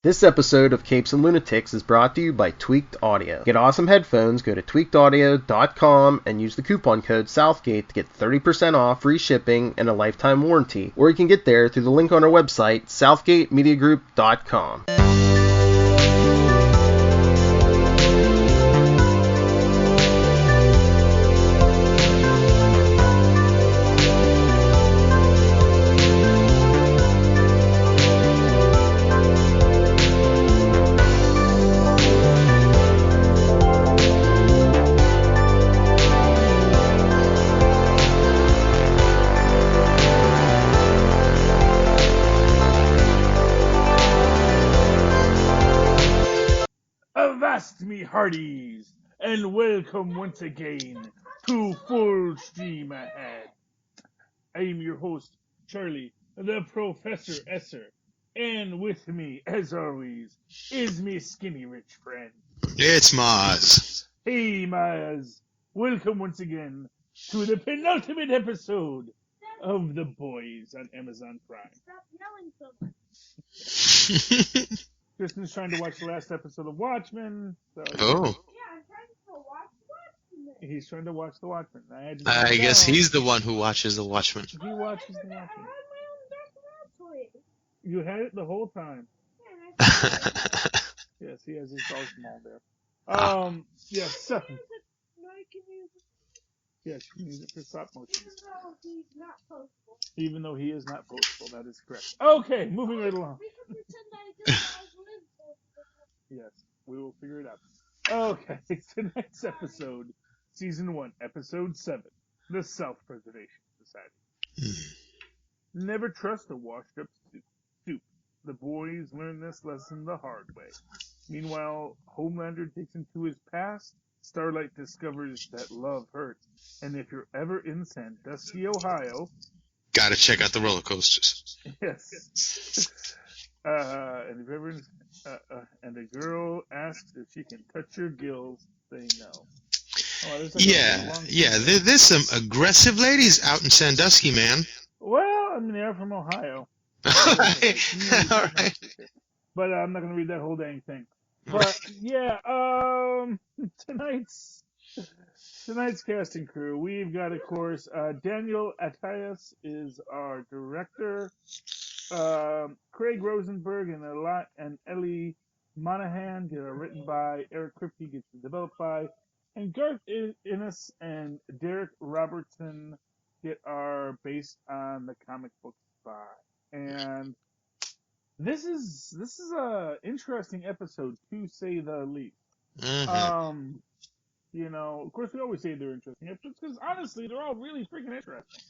This episode of Capes and Lunatics is brought to you by Tweaked Audio. Get awesome headphones, go to tweakedaudio.com and use the coupon code Southgate to get 30% off, free shipping, and a lifetime warranty. Or you can get there through the link on our website, southgatemediagroup.com. Avast me hearties, and welcome once again to Full Steam Ahead. I am your host, Charlie, the Professor Esser, and with me, as always, is me skinny rich friend. It's Mozz. Hey, Maz. Welcome once again to the penultimate episode of The Boys on Amazon Prime. Stop yelling so much. Kristen's trying to watch the last episode of Watchmen. So Oh, Yeah, I'm trying to watch Watchmen. he's trying to watch The Watchmen. I guess he's the one who watches The Watchmen. He watches The I had Watchmen. my own Dark toy. You had it the whole time. Yeah, and I said, Yes, he has his dog small there. Yes, so, no, I can use it yes, you can use it for stop motion. even though he's not postable. Even though he is not postable, that is correct. Okay, moving right along. We can pretend that I just live postable. Yes, we will figure it out. Okay, tonight's episode, Season 1, Episode 7, The Self-Preservation Society. Never trust a washed-up soup. The boys learn this lesson the hard way. Meanwhile, Homelander digs into his past. Starlight discovers that love hurts. And if you're ever in Sandusky, Ohio, Gotta check out the roller coasters. yes. And if you're ever in, and a girl asks if she can touch your gills, say no. Oh, there's like a Yeah, long- yeah. There's some aggressive ladies out in Sandusky, man. Well, I mean, they're from Ohio. All right. But I'm not going to read that whole dang thing. But yeah, tonight's casting crew, we've got, of course, Daniel Attias is our director. Craig Rosenberg and Ellie Monahan get written by. Eric Kripke gets developed by, and Garth Ennis and Derek Robertson are based on the comic books by. And this is a interesting episode, to say the least. Mhm. Of course, we always say they're interesting episodes because honestly, they're all really freaking interesting.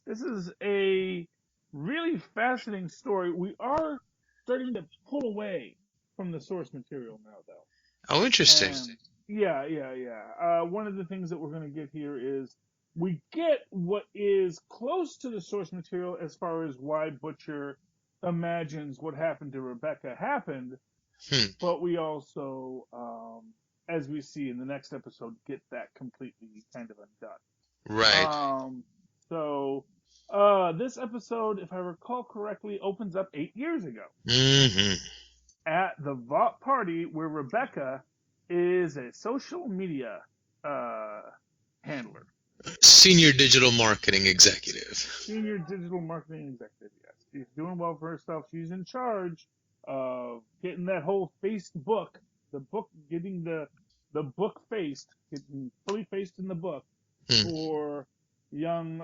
This is a really fascinating story. We are starting to pull away from the source material now, though. Oh, interesting. And yeah. One of the things that we're going to get here is we get what is close to the source material as far as why Butcher imagines what happened to Rebecca happened, but we also, as we see in the next episode, get that completely kind of undone. Right. This episode, if I recall correctly, opens up 8 years ago Mm-hmm. at the Vought party where Rebecca is a social media handler. Senior digital marketing executive. Senior digital marketing executive, yes. She's doing well for herself. She's in charge of getting that whole faced book, getting the book faced, getting fully faced in the book for young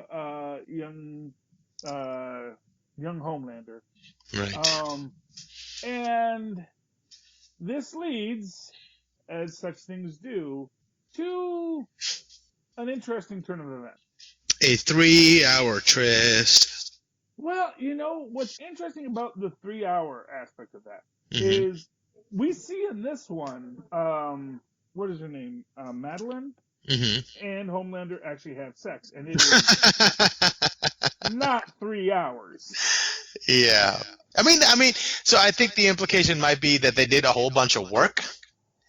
Homelander. Right. And this leads, as such things do, to an interesting turn of events. A 3-hour tryst. Well, what's interesting about the 3-hour aspect of that Mhm. is we see in this one, what is her name? Madeline Mm-hmm. and Homelander actually have sex, and it is not 3 hours. Yeah. I mean, so I think the implication might be that they did a whole bunch of work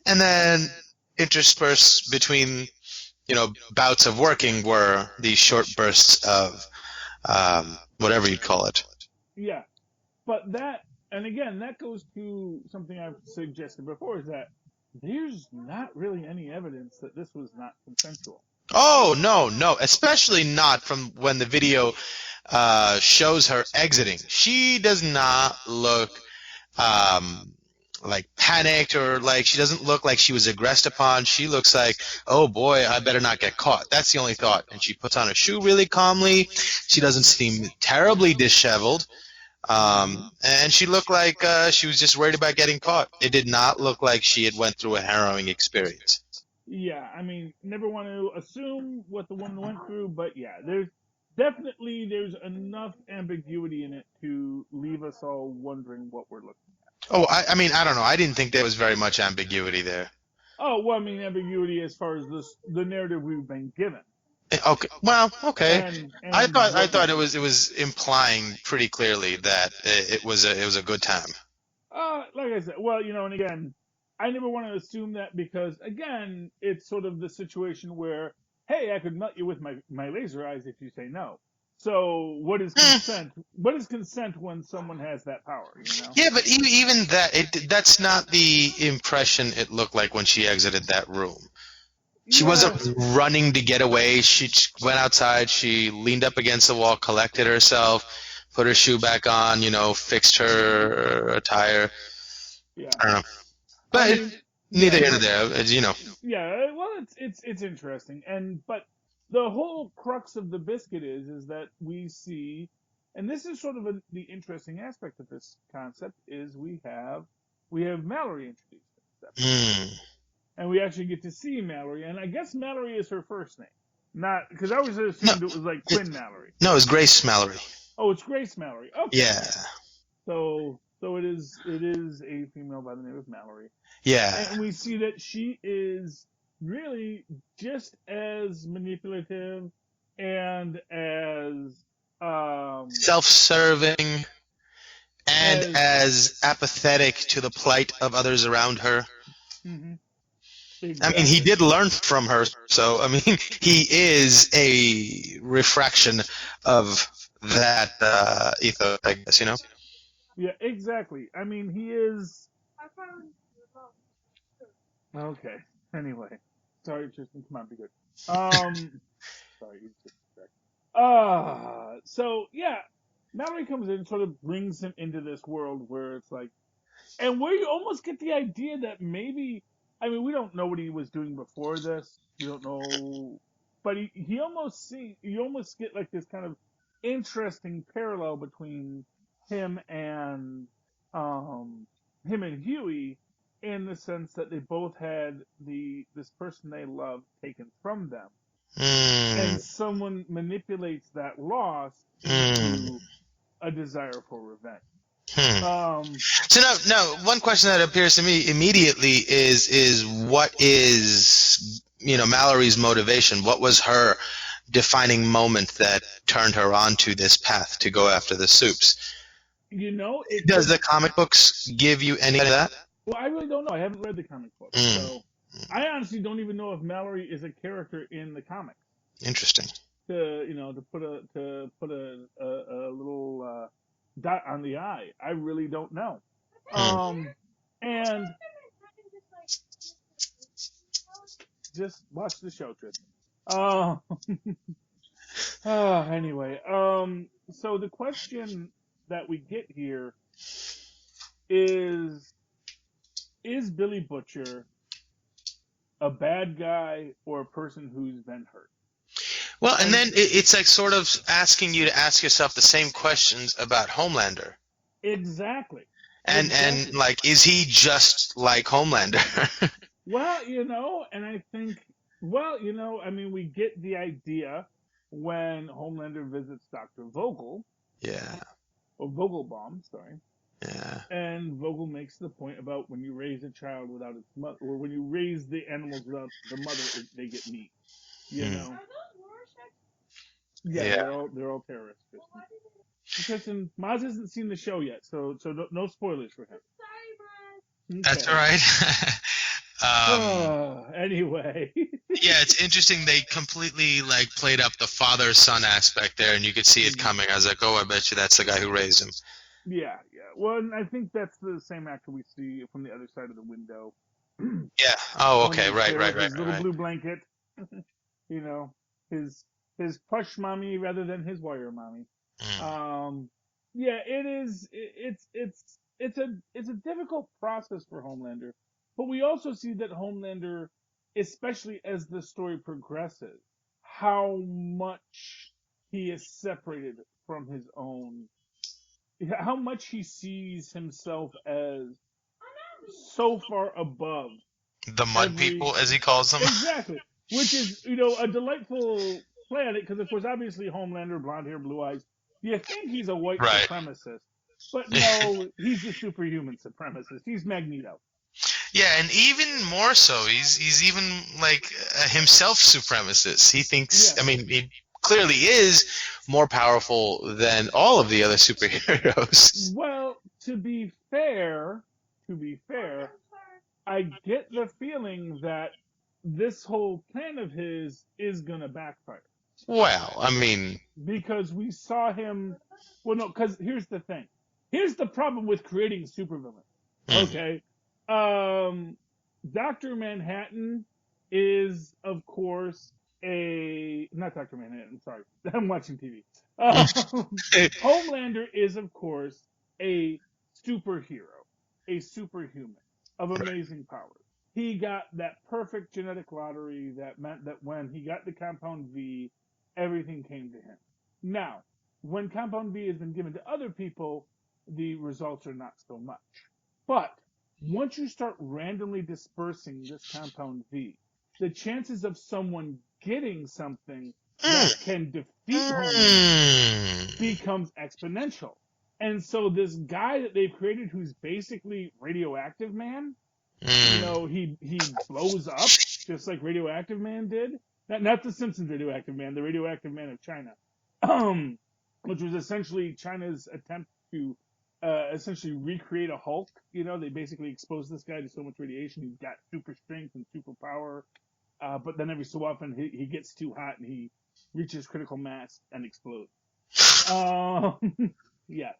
and then interspersed between, bouts of working were these short bursts of whatever you'd call it. Yeah, but that And again, that goes to something I've suggested before, is that there's not really any evidence that this was not consensual. Oh, no, especially not from when the video shows her exiting. She does not look like panicked, or like she doesn't look like she was aggressed upon. She looks like, oh boy, I better not get caught. That's the only thought. And she puts on her shoe really calmly. She doesn't seem terribly disheveled. And she looked like she was just worried about getting caught. It did not look like she had went through a harrowing experience. Yeah, I mean, never want to assume what the woman went through, but yeah, there's enough ambiguity in it to leave us all wondering what we're looking at. Oh, I mean, I don't know. I didn't think there was very much ambiguity there. Oh, well, I mean, ambiguity as far as the narrative we've been given. Okay. Well, okay. And I thought it was implying pretty clearly that it was a good time. Like I said, well, and again, I never want to assume that, because again, it's sort of the situation where, hey, I could melt you with my laser eyes if you say no. So what is consent? What is consent when someone has that power? Yeah, but even that's not the impression it looked like when she exited that room. She wasn't running to get away. She went outside. She leaned up against the wall, collected herself, put her shoe back on, fixed her attire. Yeah. I don't know. But neither here nor there, Yeah, well, it's interesting, but the whole crux of the biscuit is that we see, and this is sort of the interesting aspect of this concept, is we have Mallory introduced. And we actually get to see Mallory, and I guess Mallory is her first name. Not, because I always assumed it was like Quinn Mallory. No, it's Grace Mallory. Oh, it's Grace Mallory. Okay. Yeah. So it is a female by the name of Mallory. Yeah. And we see that she is really just as manipulative and as self-serving and as apathetic to the plight of others around her. Mm-hmm. Exactly. I mean, he did learn from her, so I mean, he is a refraction of that ethos, I guess, Yeah, exactly. I mean, he is. Okay. Anyway, sorry, Tristan. Come on, be good. Sorry, he's just distracted. So yeah, Mallory comes in and sort of brings him into this world where it's like, and where you almost get the idea that maybe. I mean, we don't know what he was doing before this. We don't know, but you almost get like this kind of interesting parallel between him and Huey, in the sense that they both had this person they loved taken from them, and someone manipulates that loss into a desire for revenge. So no. One question that appears to me immediately is what is Mallory's motivation? What was her defining moment that turned her onto this path to go after the soups? Does the comic books give you any of that? Well, I really don't know. I haven't read the comic book, so I honestly don't even know if Mallory is a character in the comics. Interesting. To put a little dot on the I. I really don't know. And just watch the show, Tristan. Anyway, so the question that we get here is Billy Butcher a bad guy or a person who's been hurt? Well, and then it's like sort of asking you to ask yourself the same questions about Homelander. Exactly. And like, is he just like Homelander? Well, and I think, I mean, we get the idea when Homelander visits Dr. Vogel. Yeah. Or Vogelbaum, sorry. Yeah. And Vogel makes the point about when you raise a child without its mother, or when you raise the animals without the mother, they get meat. You know? Yeah, they're all terrorists. Tristan, Mozz hasn't seen the show yet, so no spoilers for him. Okay. That's all right. Anyway. Yeah, it's interesting. They completely played up the father-son aspect there, and you could see it coming. I was like, oh, I bet you that's the guy who raised him. Yeah. well, and I think that's the same actor we see from the other side of the window. Yeah. Oh, When okay. he's Right, there right, with right, his right, little right. blue blanket, you know, his plush mommy rather than his wire mommy. Mm. Yeah, it is. It's a difficult process for Homelander, but we also see that Homelander, especially as the story progresses, how much he is separated from his own, how much he sees himself as so far above The mud every. people, as he calls them. Exactly. Which is, a delightful play on it, because, of course, obviously, Homelander, blonde hair, blue eyes, you think he's a white Right. supremacist. But no, he's a superhuman supremacist. He's Magneto. Yeah, and even more so, he's even like himself supremacist. He thinks, Yeah. I mean, he clearly is more powerful than all of the other superheroes. Well, to be fair, I get the feeling that this whole plan of his is going to backfire. Well, I mean, Because we saw him. Well, no, because here's the thing. Here's the problem with creating supervillains. mm, Okay. Dr. Manhattan is, of course, not Dr. Manhattan, sorry. I'm watching TV. Homelander is, of course, a superhero, a superhuman of right. amazing powers. He got that perfect genetic lottery that meant that when he got the compound V, everything came to him. Now, when compound V has been given to other people, the results are not so much. But once you start randomly dispersing this compound V, the chances of someone getting something that Mm, can defeat Homelander mm, becomes exponential. And so this guy that they've created, who's basically Radioactive Man, mm. he blows up just like Radioactive Man did. Not the Simpsons Radioactive Man, the Radioactive Man of China, which was essentially China's attempt to essentially recreate a Hulk. They basically exposed this guy to so much radiation, he's got super strength and super power, but then every so often he gets too hot and he reaches critical mass and explodes. Yeah,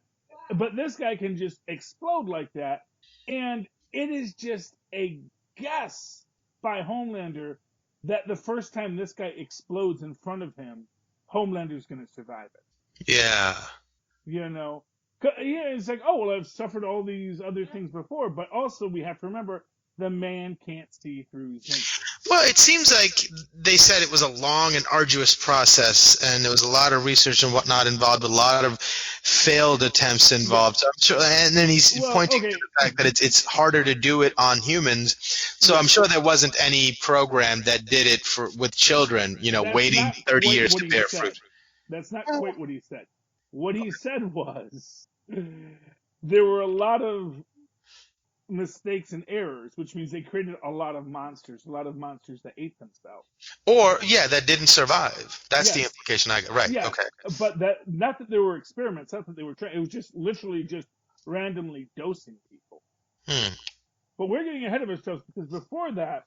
but this guy can just explode like that, and it is just a guess by Homelander that the first time this guy explodes in front of him, Homelander's going to survive it. Yeah. You know, yeah, it's like, oh well, I've suffered all these other things before, but also we have to remember the man can't see through zinc. Well, it seems like they said it was a long and arduous process, and there was a lot of research and whatnot involved, a lot of failed attempts involved. Yes. So I'm sure, and then he's Well, pointing to okay. the fact that it's harder to do it on humans. So I'm Yes. sure there wasn't any program that did it with children, That's waiting not 30 quite years what to he bear said. fruit. That's not quite what he said. What he said was there were a lot of mistakes and errors, which means they created a lot of monsters that ate themselves. Or, yeah, that didn't survive. That's the Yes, implication I got. Right, yes, okay. but that not that there were experiments, not that they were trying. It was just literally just randomly dosing people. Hmm. But we're getting ahead of ourselves because before that,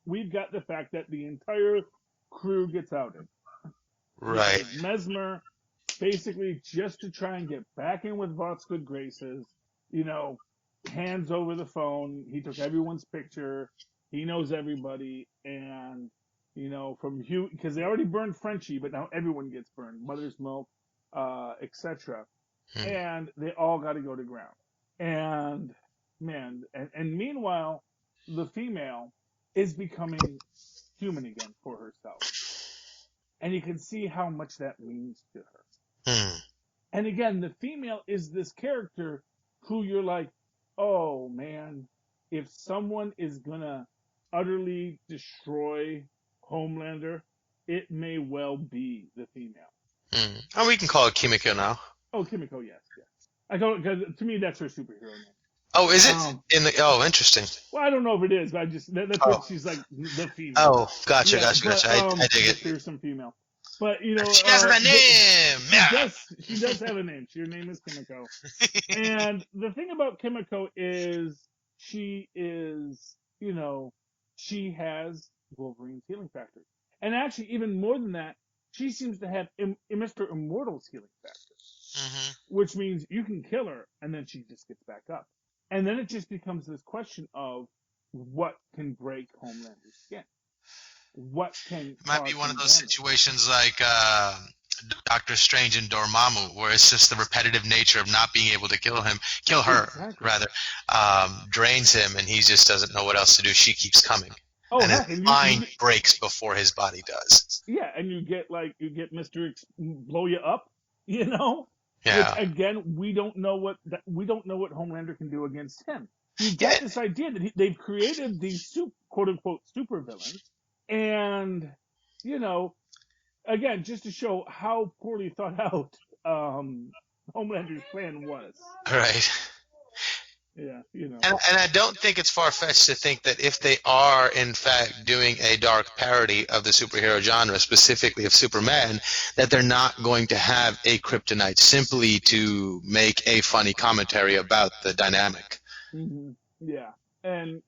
we've got the fact that the entire crew gets outed Right. because Mesmer, basically just to try and get back in with Vought's good graces, you know, hands over the phone. He took everyone's picture. He knows everybody, and from Hugh, because they already burned Frenchie, but now everyone gets burned. Mother's Milk, etc. Hmm. And they all got to go to ground. And man, and meanwhile, the female is becoming human again for herself, and you can see how much that means to her. Hmm. And again, the female is this character who you're like, oh man, if someone is gonna utterly destroy Homelander, it may well be the female. Hmm. Oh, we can call it Kimiko now. Oh, Kimiko, yes, yes. I don't, because to me that's her superhero name. Oh, is it? Um, Oh, interesting. well, I don't know if it is, but that's Oh. what she's like, the female. Oh, gotcha, Yeah, gotcha, but gotcha. I dig the it. fearsome female. But She has a name. Yeah. she does have a name. Her name is Kimiko. And the thing about Kimiko is she is, she has Wolverine's healing factor. And actually, even more than that, she seems to have Mr. Immortal's healing factor. Mm-hmm. which means you can kill her and then she just gets back up. And then it just becomes this question of what can break Homelander's skin? What can It might be cause one him of those damage? situations like Doctor Strange and Dormammu, where it's just the repetitive nature of not being able to kill her, Exactly. rather, drains him, and he just doesn't know what else to do. She keeps coming, Oh, and his heck, and mind breaks before his body does. yeah, and you get Mr. Blow you up, you know? Which Yeah, again, we don't know what Homelander can do against him. You yeah. get this idea that they've created these quote unquote supervillains, and you know, again, just to show how poorly thought out Homelander's plan was. Right. Yeah, you know. And I don't think it's far-fetched to think that if they are, in fact, doing a dark parody of the superhero genre, specifically of Superman, that they're not going to have a kryptonite simply to make a funny commentary about the dynamic. Hmm. Yeah, and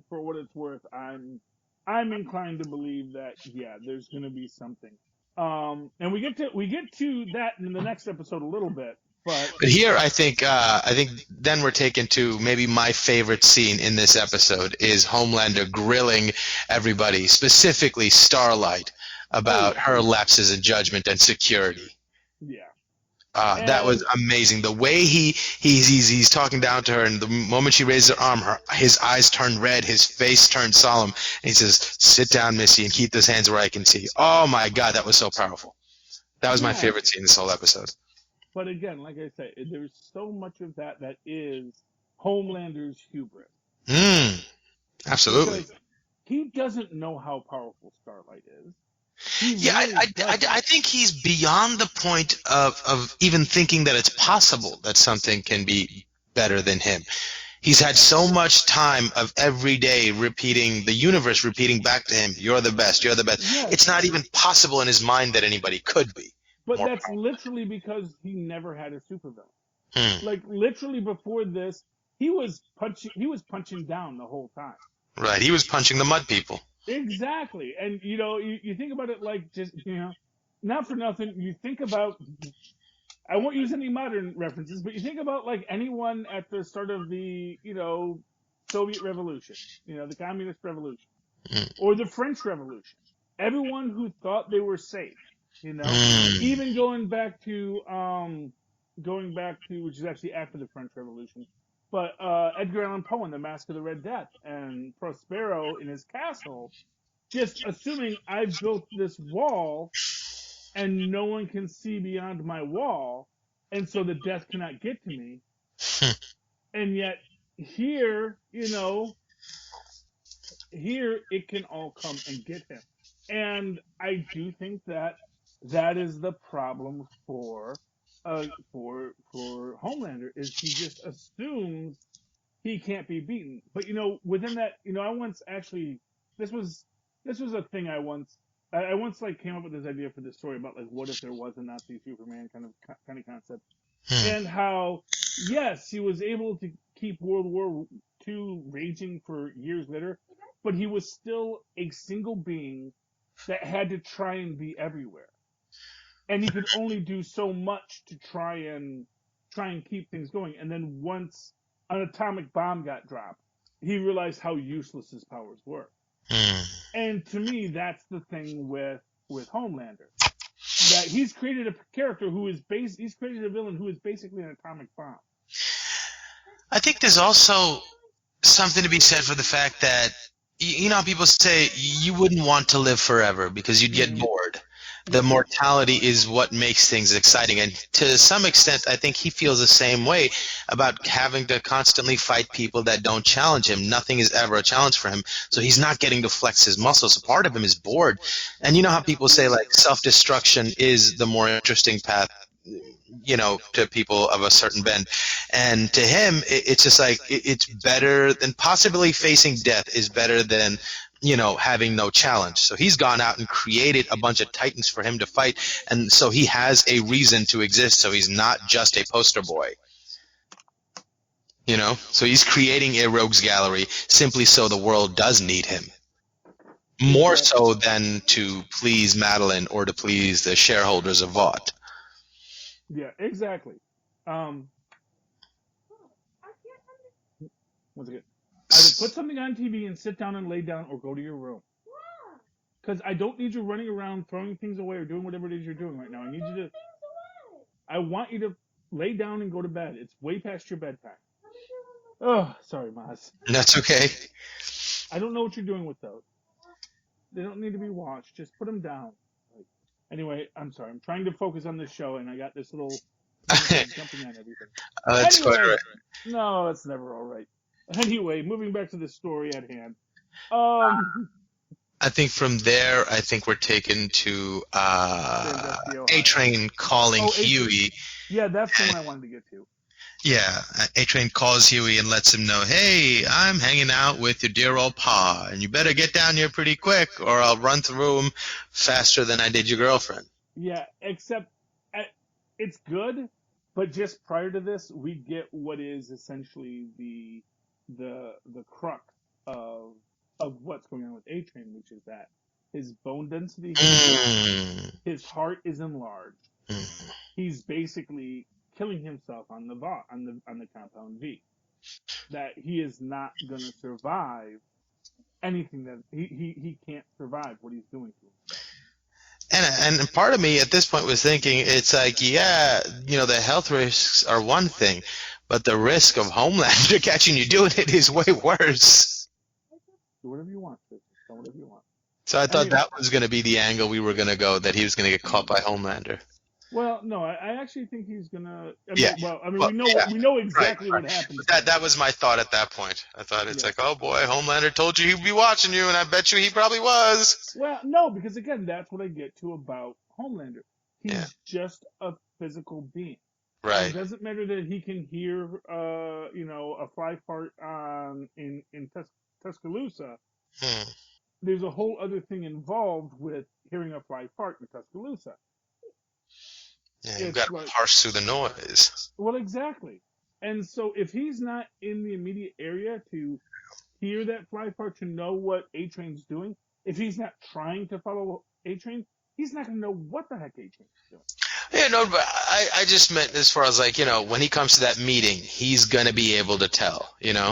for what it's worth, I'm inclined to believe that yeah, there's going to be something. And we get to that in the next episode a little bit, but But here, I think then we're taken to maybe my favorite scene in this episode is Homelander grilling everybody, specifically Starlight, about her lapses in judgment and security. yeah. That was amazing. The way he's talking down to her, and the moment she raises her arm, his eyes turn red, his face turns solemn, and he says, "Sit down, Missy, and keep those hands where I can see." Oh my God, that was so powerful. That was my favorite scene this whole episode. But again, like I say, there's so much of that is Homelander's hubris. Absolutely. Because he doesn't know how powerful Starlight is. I think he's beyond the point of even thinking that it's possible that something can be better than him. He's had so much time of every day repeating, the universe repeating back to him, "You're the best, you're the best." Yes. It's not even possible in his mind that anybody could be. But that's literally because he never had a supervillain. Like literally before this, he was punching down the whole time. Right, he was punching the mud people. Exactly. And you think about it like just not for nothing, you think about, I won't use any modern references, but you think about like anyone at the start of the, Soviet Revolution, the Communist Revolution, or the French Revolution. Everyone who thought they were safe, even going back to which is actually after the French Revolution, but Edgar Allan Poe in The Mask of the Red Death, and Prospero in his castle, just assuming I've built this wall and no one can see beyond my wall, and so the death cannot get to me. And yet here, here it can all come and get him. And I do think that is the problem for Homelander, is he just assumes he can't be beaten. But within that, I once actually, this was a thing I once like came up with this idea for this story about like what if there was a Nazi Superman kind of concept, and how yes, he was able to keep World War II raging for years later, but he was still a single being that had to try and be everywhere, and he could only do so much to try and keep things going. And then once an atomic bomb got dropped, he realized how useless his powers were. And to me, that's the thing with Homelander, that he's created a character he's created a villain who is basically an atomic bomb. I think there's also something to be said for the fact that, people say you wouldn't want to live forever because you'd get bored. The mortality is what makes things exciting. And to some extent, I think he feels the same way about having to constantly fight people that don't challenge him. Nothing is ever a challenge for him. So he's not getting to flex his muscles. So part of him is bored. And you know how people say like self-destruction is the more interesting path, to people of a certain bend. And to him, it's just like, it's better than possibly facing death is better than having no challenge. So he's gone out and created a bunch of titans for him to fight, and so he has a reason to exist, so he's not just a poster boy. So he's creating a rogues gallery simply so the world does need him. More so than to please Madeline or to please the shareholders of Vought. Yeah, exactly. Um, I can't once again, either put something on TV and sit down and lay down, or go to your room. understand. Because I don't need you running around throwing things away or doing whatever it is you're doing right now. I need you to. I want you to lay down and go to bed. It's way past your bedtime. Oh, sorry, Maz. That's okay. I don't know what you're doing with those. They don't need to be watched. Just put them down. Like, anyway, I'm sorry. I'm trying to focus on this show, and I got this little thing jumping on everything. That's quite all Anyway, right. no, it's never all right. Anyway, moving back to the story at hand. Um, I think from there, I think we're taken to Sandusky, A Ohio. Train calling Oh, A-Train. Huey. Yeah, that's the one I wanted to get to. Yeah, A Train calls Huey and lets him know, hey, I'm hanging out with your dear old pa, and you better get down here pretty quick, or I'll run through him faster than I did your girlfriend. Yeah, except it's good, but just prior to this, we get what is essentially the crux of what's going on with A Train, which is that his bone density has dropped, Mm. his heart is enlarged. Mm. He's basically killing himself on the on the compound V. That he is not gonna survive anything that he can't survive what he's doing to himself. And part of me at this point was thinking, it's like, yeah, the health risks are one thing, but the risk of Homelander catching you doing it is way worse. Do whatever you want, Chris. Do whatever you want. So I thought Anyway. that was going to be the angle we were going to go, that he was going to get caught by Homelander. Well, no, I actually think he's gonna. Yeah. We know exactly Right. what happens. That was my thought at that point. I thought it's Yeah. like, oh boy, Homelander told you he'd be watching you, and I bet you he probably was. Well, no, because again, that's what I get to about Homelander. He's Yeah. just a physical being. Right. It doesn't matter that he can hear, a fly fart in Tuscaloosa. Hmm. There's a whole other thing involved with hearing a fly fart in Tuscaloosa. Yeah, you've got to parse through the noise. Well, exactly. And so if he's not in the immediate area to hear that fly fart, to know what A Train's doing, if he's not trying to follow A Train, he's not going to know what the heck A Train's doing. Yeah, no, but I just meant as far as like, when he comes to that meeting, he's going to be able to tell, Like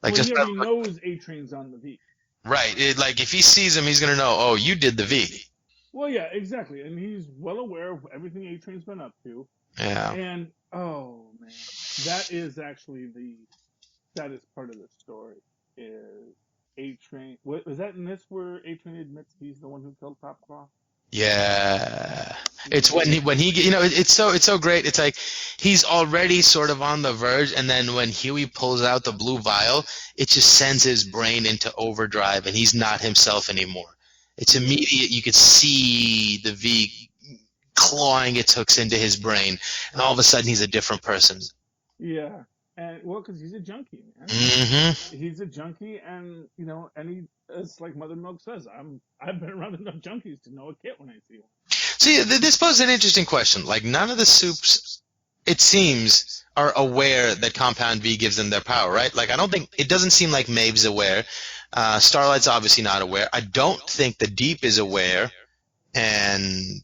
Well, just he already knows A Train's on the V. Right. Like if he sees him, he's going to know, oh, you did the V. Well, yeah, exactly. And he's well aware of everything A Train's been up to. Yeah. And, oh, man, that is actually the saddest part of the story is A Train. Was that in this where A Train admits he's the one who killed Top Claw? Yeah. It's when he it's so great. It's like he's already sort of on the verge, and then when Huey pulls out the blue vial, it just sends his brain into overdrive, and he's not himself anymore. It's immediate. You could see the V clawing its hooks into his brain, and all of a sudden he's a different person. Yeah. And, well, because he's a junkie, man. Mm-hmm. He's a junkie, and it's like Mother Milk says, I've been around enough junkies to know a kid when I see one. See, this poses an interesting question. Like, none of the soups, it seems, are aware that Compound V gives them their power, right? Like, it doesn't seem like Maeve's aware. Starlight's obviously not aware. I don't think the Deep is aware. And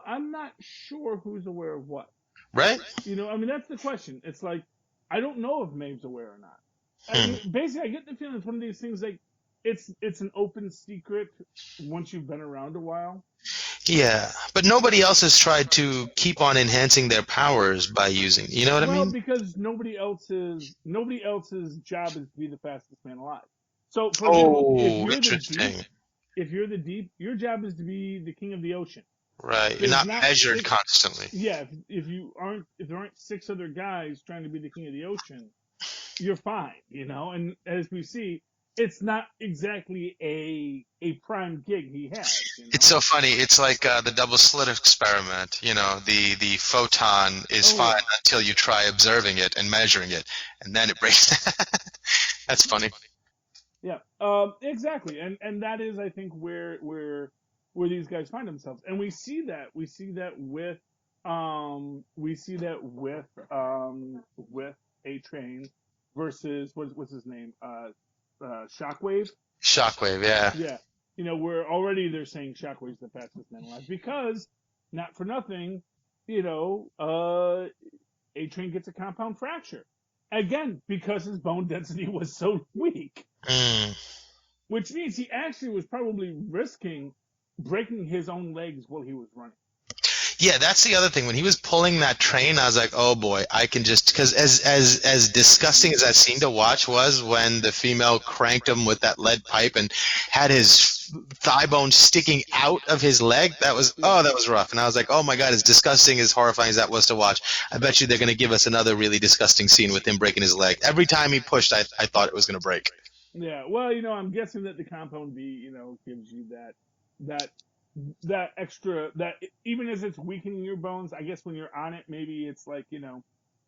I'm not sure who's aware of what. Right? That's the question. It's like, I don't know if Maeve's aware or not. Basically, I get the feeling it's one of these things like it's an open secret once you've been around a while. Yeah, but nobody else has tried to keep on enhancing their powers by using. You know what I mean? Well, because nobody else's job is to be the fastest man alive. So, for example, if you're the Deep, your job is to be the king of the ocean. Right, you're not measured constantly. Yeah, if there aren't 6 other guys trying to be the king of the ocean, you're fine, And as we see, it's not exactly a prime gig he has. It's so funny. It's like the double slit experiment. The photon is fine until you try observing it and measuring it, and then it breaks. That's funny. Yeah, exactly, and that is, I think, where these guys find themselves, and we see that with A Train versus what's his name, Shockwave. Shockwave, yeah. Yeah, where already they're saying Shockwave's the fastest man alive because, not for nothing, A-Train gets a compound fracture. Again, because his bone density was so weak, Mm. which means he actually was probably risking breaking his own legs while he was running. Yeah, that's the other thing. When he was pulling that train, I was like, "Oh boy, I can just," because as disgusting as that scene to watch was when the female cranked him with that lead pipe and had his thigh bone sticking out of his leg. That was that was rough. And I was like, "Oh my god, as disgusting as horrifying as that was to watch, I bet you they're gonna give us another really disgusting scene with him breaking his leg. Every time he pushed, I thought it was gonna break." Yeah, well, I'm guessing that the compound V, gives you that that extra that even as it's weakening your bones. I guess when you're on it, maybe it's like you're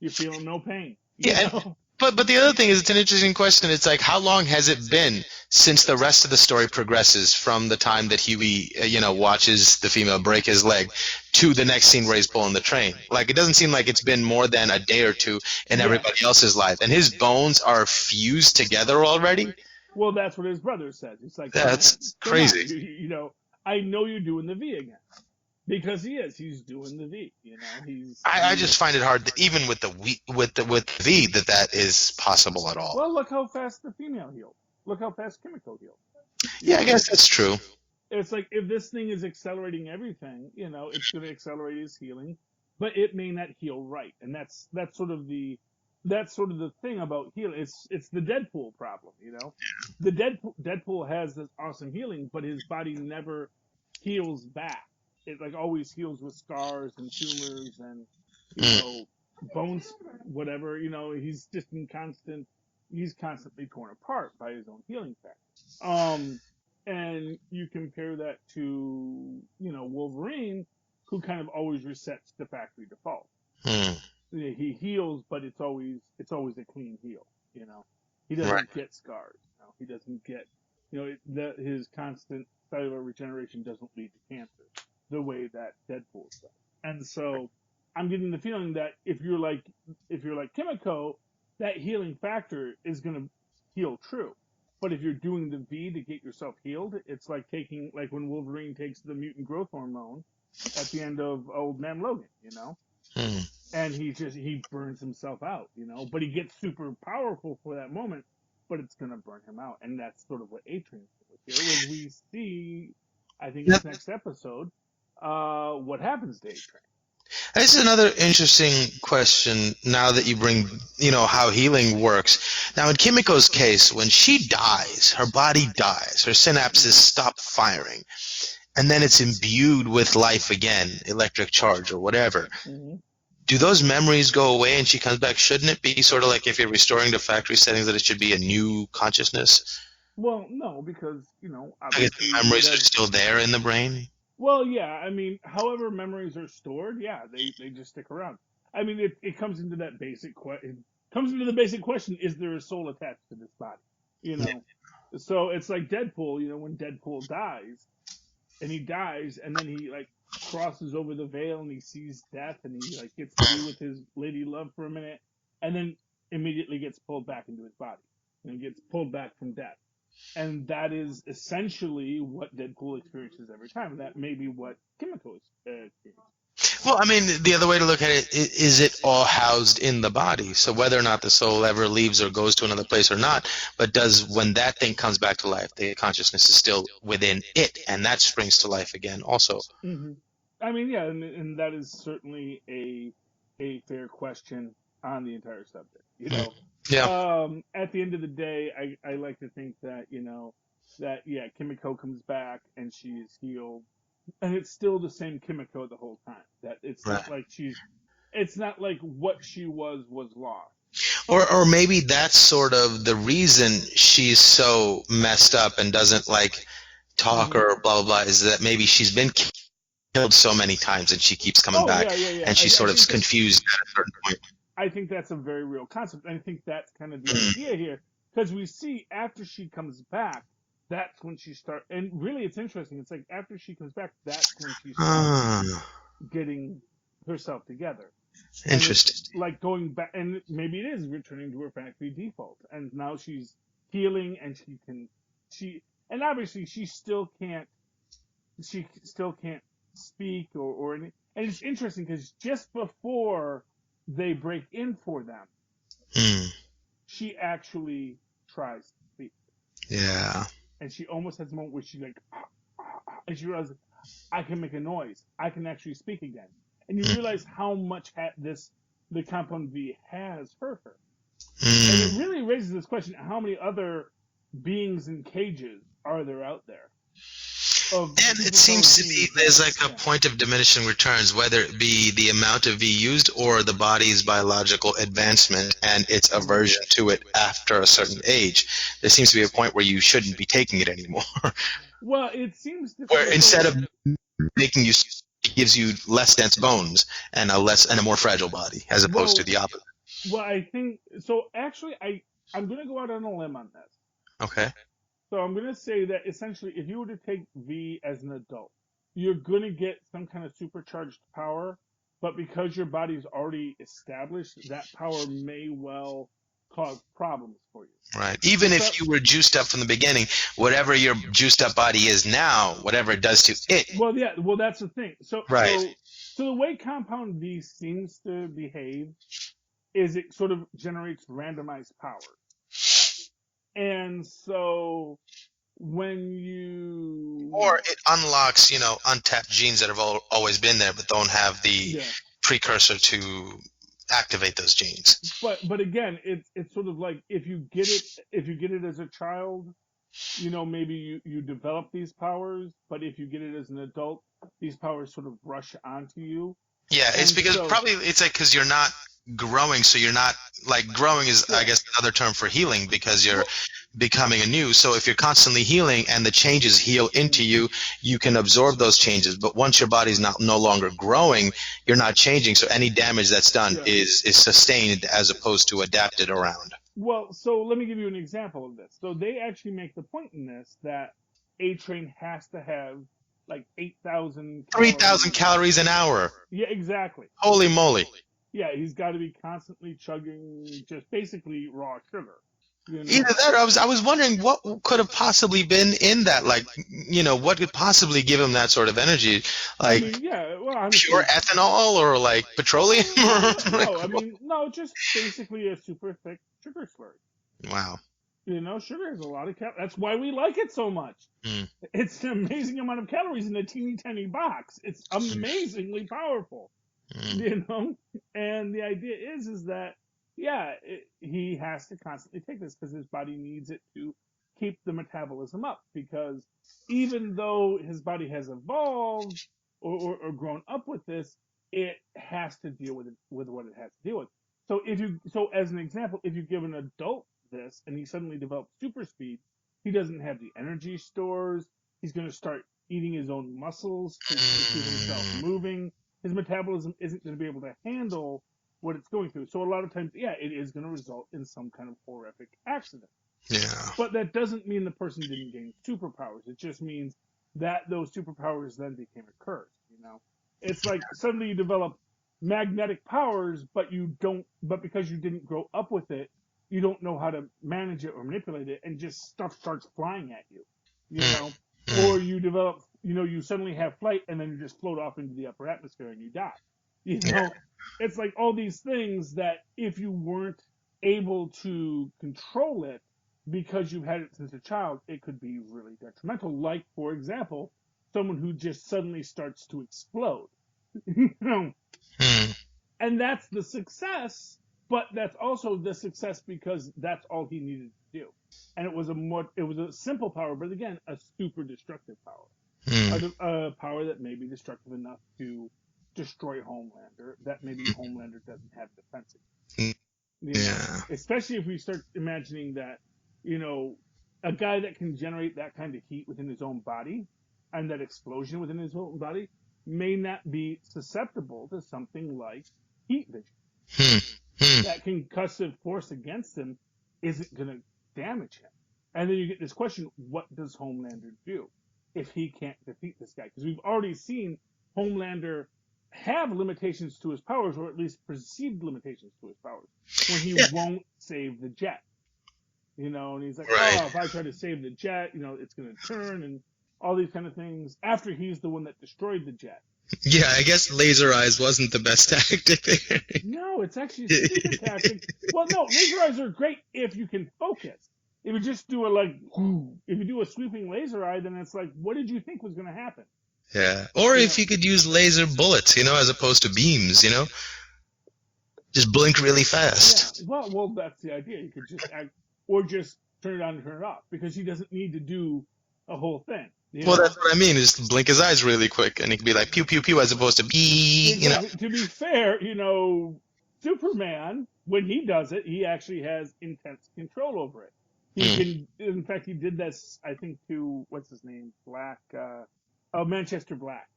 feeling no pain. Yeah, but the other thing is, it's an interesting question. It's like, how long has it been since the rest of the story progresses from the time that Huey, watches the female break his leg to the next scene where he's pulling the train? Like, it doesn't seem like it's been more than a day or two in Yeah. everybody else's life, and his bones are fused together already. Well, that's what his brother says. It's like, That's come on, crazy. I know you're doing the V again. Because he's doing the V. I just find it hard that even with the with the V that is possible at all. Well, look how fast the female healed. Look how fast Kimiko healed. Yeah, I guess that's true. It's like if this thing is accelerating everything, it's going to accelerate his healing, but it may not heal right, and that's sort of the thing about healing. It's the Deadpool problem, The Deadpool has this awesome healing, but his body never heals back. It like always heals with scars and tumors and bones, whatever. He's just he's constantly torn apart by his own healing factor. And you compare that to Wolverine, who kind of always resets to factory default. He heals, but it's always a clean heal. He doesn't get scars. He doesn't get his constant cellular regeneration doesn't lead to cancer the way that Deadpool does. And so I'm getting the feeling that if you're like Kimiko, that healing factor is going to heal true. But if you're doing the V to get yourself healed, it's like when Wolverine takes the mutant growth hormone at the end of Old Man Logan, and he burns himself out, but he gets super powerful for that moment, but it's going to burn him out. And that's sort of what A-Train's doing here, as we see, I think, in this next episode, what happens to A-Train. This is another interesting question now that you bring, how healing works. Now, in Kimiko's case, when she dies, her body dies, her synapses stop firing, and then it's imbued with life again, electric charge or whatever. Mm-hmm. Do those memories go away and she comes back? Shouldn't it be sort of like if you're restoring to factory settings that it should be a new consciousness? Well, no, because, I guess the memories are still there in the brain? Well, yeah, I mean, however memories are stored, yeah, they just stick around. I mean, it comes into that basic question. Comes into the basic question: is there a soul attached to this body? So it's like Deadpool. When Deadpool dies, and then he like crosses over the veil and he sees death, and he like gets to be with his lady love for a minute, and then immediately gets pulled back into his body, and gets pulled back from death. And that is essentially what Deadpool experiences every time. And that may be what Kimiko experiences. Well, I mean, the other way to look at it is it all housed in the body? So whether or not the soul ever leaves or goes to another place or not, but when that thing comes back to life, the consciousness is still within it, and that springs to life again also. Mm-hmm. I mean, yeah, and that is certainly a fair question on the entire subject. Yeah. At the end of the day, I like to think that Kimiko comes back and she is healed, and it's still the same Kimiko the whole time. That it's not like it's not like what she was lost. Or maybe that's sort of the reason she's so messed up and doesn't like talk or blah blah blah, is that maybe she's been killed so many times and she keeps coming back, and she's sort of confused at a certain point. I think that's a very real concept. I think that's kind of the idea here, because we see after she comes back, that's when she starts. And really, it's interesting. It's like after she comes back, that's when she starts getting herself together. Interesting. Like going back, and maybe it is returning to her factory default, and now she's healing, and and obviously she still can't speak or anything. And it's interesting because just before they break in for them, Hmm. she actually tries to speak. Yeah. And she almost has a moment where she's like, and she realizes, I can make a noise. I can actually speak again. And you Hmm. realize how much the compound V has hurt her. And it Hmm. really raises this question, how many other beings in cages are there out there? Of And it superpowered seems to be beings there's that, like a point of diminishing returns, whether it be the amount of V used or the body's biological advancement and its aversion to it after a certain age. There seems to be a point where you shouldn't be taking it anymore. well, it seems Where different. instead So, of making you, it gives you less dense bones and a more fragile body, as opposed to well, the opposite. I think so. Actually, I'm going to go out on a limb on this. Okay. So I'm going to say that essentially, if you were to take V as an adult, you're going to get some kind of supercharged power, but because your body's already established, that power may well cause problems for you. Right. Even So, if you were juiced up from the beginning, whatever your juiced up body is now, whatever it does to it. well, yeah, well, that's the thing. Right. So the way Compound V seems to behave is it sort of generates randomized power. And so when you, Or it unlocks, untapped genes that have always been there, but don't have the yeah, precursor to activate those genes. but again, it's sort of like if you get it as a child, maybe you develop these powers, but if you get it as an adult, these powers sort of brush onto you. Yeah, it's And because so, probably it's like because you're not growing, so you're not like growing is I sure. guess another term for healing because you're Well, becoming anew. So if you're constantly healing and the changes heal into you, you can absorb those changes. But once your body's not no longer growing, you're not changing. So any damage that's done yeah. is sustained as opposed to adapted around. Well, so let me give you an example of this. So they actually make the point in this that A Train has to have like 8,000 3,000 calories. calories an hour. Yeah, exactly. Holy moly. Yeah, he's got to be constantly chugging just basically raw sugar. Either that, or I was wondering what could have possibly been in that. Like, what could possibly give him that sort of energy? I Like mean, yeah. Well, pure honestly, ethanol or like petroleum? no. I mean, no. Just basically a super thick sugar slurry. Wow. Sugar has a lot of calories. That's why we like it so much. Mm, It's an amazing amount of calories in a teeny tiny box. It's amazingly powerful. mm, you know and the idea is that yeah, he has to constantly take this because his body needs it to keep the metabolism up, because even though his body has evolved or grown up with this, it has to deal with it with what it has to deal with. So as an example, if you give an adult this and he suddenly develops super speed, he doesn't have the energy stores. He's going to start eating his own muscles to keep himself mm. moving. His metabolism isn't going to be able to handle what it's going through. So a lot of times, yeah, it is going to result in some kind of horrific accident. Yeah. But that doesn't mean the person didn't gain superpowers. It just means that those superpowers then became a curse. It's like suddenly you develop magnetic powers, but you don't. But because you didn't grow up with it, you don't know how to manage it or manipulate it, and just stuff starts flying at you. You Mm, know, or mm. you develop. You suddenly have flight, and then you just float off into the upper atmosphere and you die. You Yeah. know, it's like all these things that if you weren't able to control it because you've had it since a child, it could be really detrimental. Like, for example, someone who just suddenly starts to explode. you know, Mm. and that's the success, but that's also the success because that's all he needed to do. And it was a simple power, but again, a super destructive power. Mm. A power that may be destructive enough to destroy Homelander, that maybe Homelander doesn't have defenses. Mm. Yeah. Especially if we start imagining that, you know, a guy that can generate that kind of heat within his own body and that explosion within his own body may not be susceptible to something like heat vision. Mm. Mm. That concussive force against him isn't going to damage him. And then you get this question, what does Homelander do if he can't defeat this guy? Because we've already seen Homelander have limitations to his powers, or at least perceived limitations to his powers, when he Yeah. won't save the jet. And he's like, Right. oh, if I try to save the jet, it's going to turn and all these kind of things after he's the one that destroyed the jet. Yeah, I guess laser eyes wasn't the best tactic there. No, it's actually a stupid tactic. Well, no, laser eyes are great if you can focus. If you just do if you do a sweeping laser eye, then it's like, what did you think was going to happen? Yeah. Or You if know, you could use laser bullets, as opposed to beams, just blink really yeah. fast. Well, that's the idea. You could just or just turn it on and turn it off because he doesn't need to do a whole thing. You Well, that's know, what I mean, is to blink his eyes really quick, and he could be like pew pew pew as opposed to bee. exactly. To be fair, Superman, when he does it, he actually has intense control over it. He Hmm. can, in fact, he did this, I think, to what's his name, Manchester Black,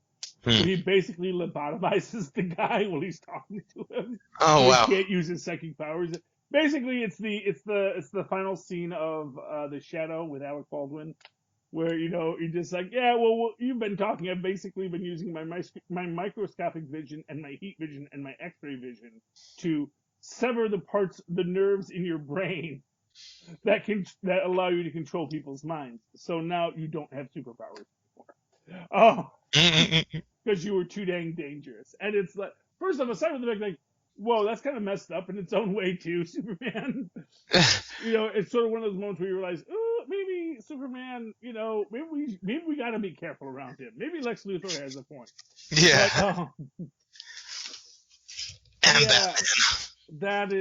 Hmm. where he basically lobotomizes the guy while he's talking to him, so Oh he wow. can't use his psychic powers. Basically, it's the final scene of The Shadow with Alec Baldwin, where you're just like, yeah, well, you've been talking. I've basically been using my microscopic vision and my heat vision and my X-ray vision to sever the nerves in your brain that allow you to control people's minds. So now you don't have superpowers anymore. Oh, because you were too dang dangerous. And it's like, first off, aside from the fact, like, whoa, that's kind of messed up in its own way too, Superman. It's sort of one of those moments where you realize, oh, maybe Superman, maybe we got to be careful around him. Maybe Lex Luthor has a point. Yeah. But And yeah, Batman. that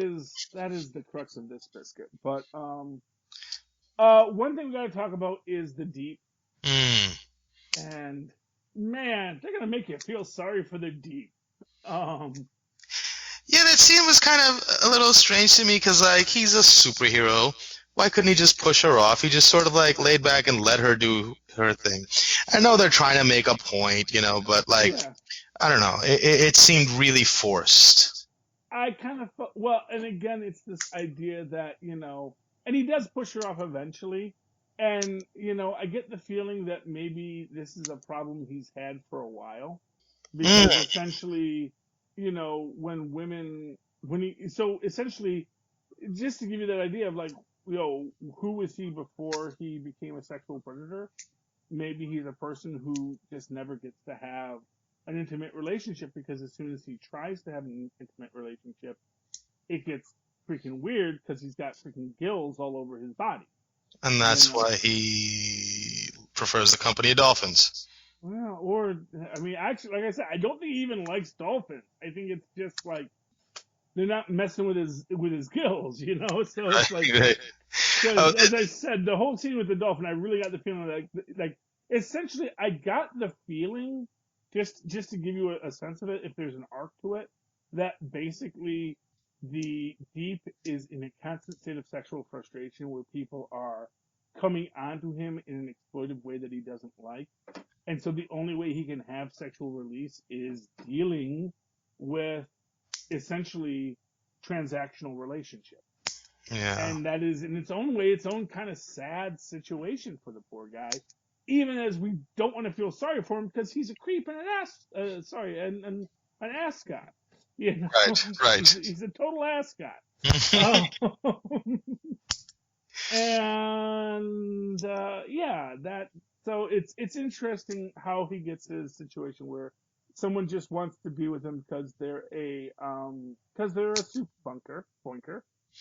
is the crux of this biscuit. But one thing we got to talk about is the Deep, Hmm. and man, they're gonna make you feel sorry for the Deep. Um, Yeah, that scene was kind of a little strange to me because, like, he's a superhero. Why couldn't he just push her off? He just sort of, like, laid back and let her do her thing. I know they're trying to make a point, but, like, yeah, I don't know. It seemed really forced. I kind of felt well, and again, it's this idea that and he does push her off eventually, and I get the feeling that maybe this is a problem he's had for a while, because Mm, essentially, so essentially, just to give you that idea of like, who was he before he became a sexual predator? Maybe he's a person who just never gets to have an intimate relationship because as soon as he tries to have an intimate relationship, it gets freaking weird because he's got freaking gills all over his body. and You that's know, why he prefers the company of dolphins. well, or I mean, actually, like I said, I don't think he even likes dolphins. I think it's just like they're not messing with his gills, So it's like Right. because Oh, as I said, the whole scene with the dolphin, I really got the feeling like essentially I got the feeling just to give you a sense of it, if there's an arc to it, that basically the Deep is in a constant state of sexual frustration where people are coming onto him in an exploitive way that he doesn't like. And so the only way he can have sexual release is dealing with essentially transactional relationships. yeah. And that is in its own way its own kind of sad situation for the poor guy, even as we don't want to feel sorry for him because he's a creep and an ascot. Right. Right. He's a total ascot. Oh, and yeah, that so it's interesting how he gets his situation where someone just wants to be with him because they're a soup boinker,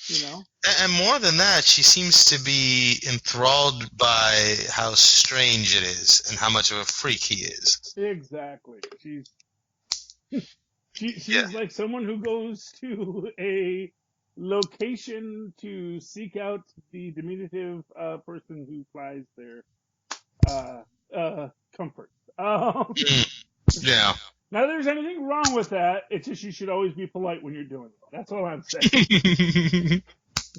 you know. And more than that, she seems to be enthralled by how strange it is and how much of a freak he is. Exactly. Yeah. She's like someone who goes to a location to seek out the diminutive person who flies their uh, comfort. Mm, yeah. Not that there's anything wrong with that. It's just you should always be polite when you're doing it. That's all I'm saying.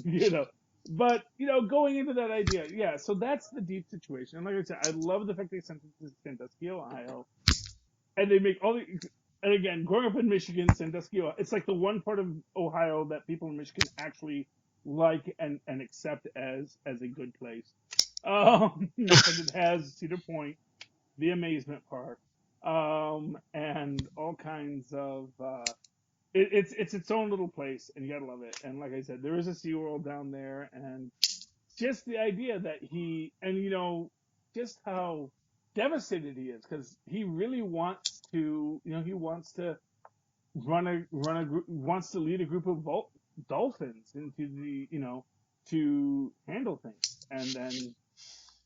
you know. But going into that idea, yeah. So that's the Deep situation. And like I said, I love the fact they sent it to Sandusky, Ohio, and they make all the. And again, growing up in Michigan, Sandusky, it's like the one part of Ohio that people in Michigan actually like and accept as a good place. Because it has Cedar Point, the Amazement Park, and all kinds of. It's its own little place, and you gotta love it. And like I said, there is a SeaWorld down there, and just the idea that just how devastated he is because he really wants to, he wants to wants to lead a group of dolphins into the, to handle things, and then,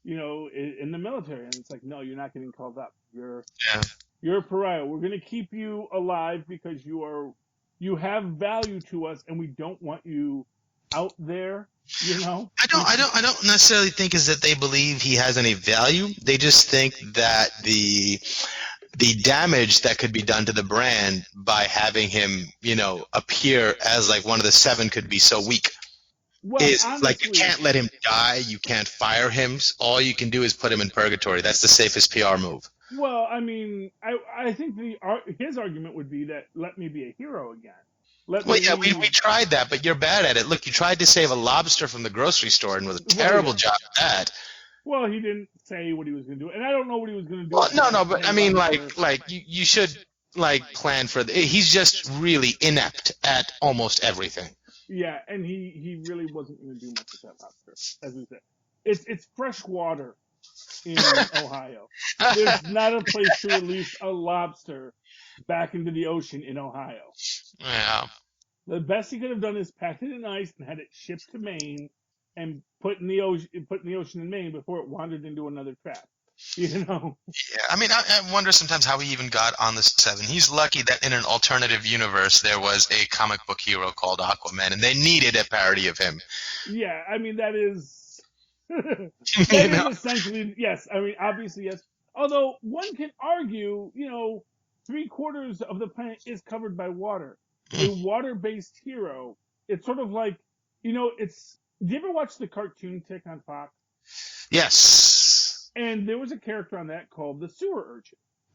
in the military, and it's like, no, you're not getting called up. Yeah. You're a pariah. We're going to keep you alive because you have value to us, and we don't want you out there. I don't necessarily think is that they believe he has any value. They just think that the damage that could be done to the brand by having him, appear as like one of the seven could be so weak. Well, Is honestly, like, you can't let him die, you can't fire him. All you can do is put him in purgatory. That's the safest PR move. well, I mean, I think his argument would be that let me be a hero again. Well, yeah, we tried that, but you're bad at it. Look, you tried to save a lobster from the grocery store and was a terrible job at that. Well, he didn't say what he was going to do, and I don't know what he was going to do. Well, no, but I mean, like you should plan for he's just really inept at almost everything. Yeah, and he really wasn't going to do much with that lobster, as we said. It's fresh water in Ohio. There's not a place to release a lobster back into the ocean in Ohio. Yeah. The best he could have done is packed it in ice and had it shipped to Maine and put in the ocean in Maine before it wandered into another trap. Yeah, I mean, I wonder sometimes how he even got on the seven. He's lucky that in an alternative universe there was a comic book hero called Aquaman, and they needed a parody of him. Yeah, I mean, that is is essentially, yes. I mean, obviously, yes. Although one can argue, 3/4 of the planet is covered by water. A water-based hero. It's sort of like, it's. Do you ever watch the cartoon Tick on Fox? Yes. And there was a character on that called the Sewer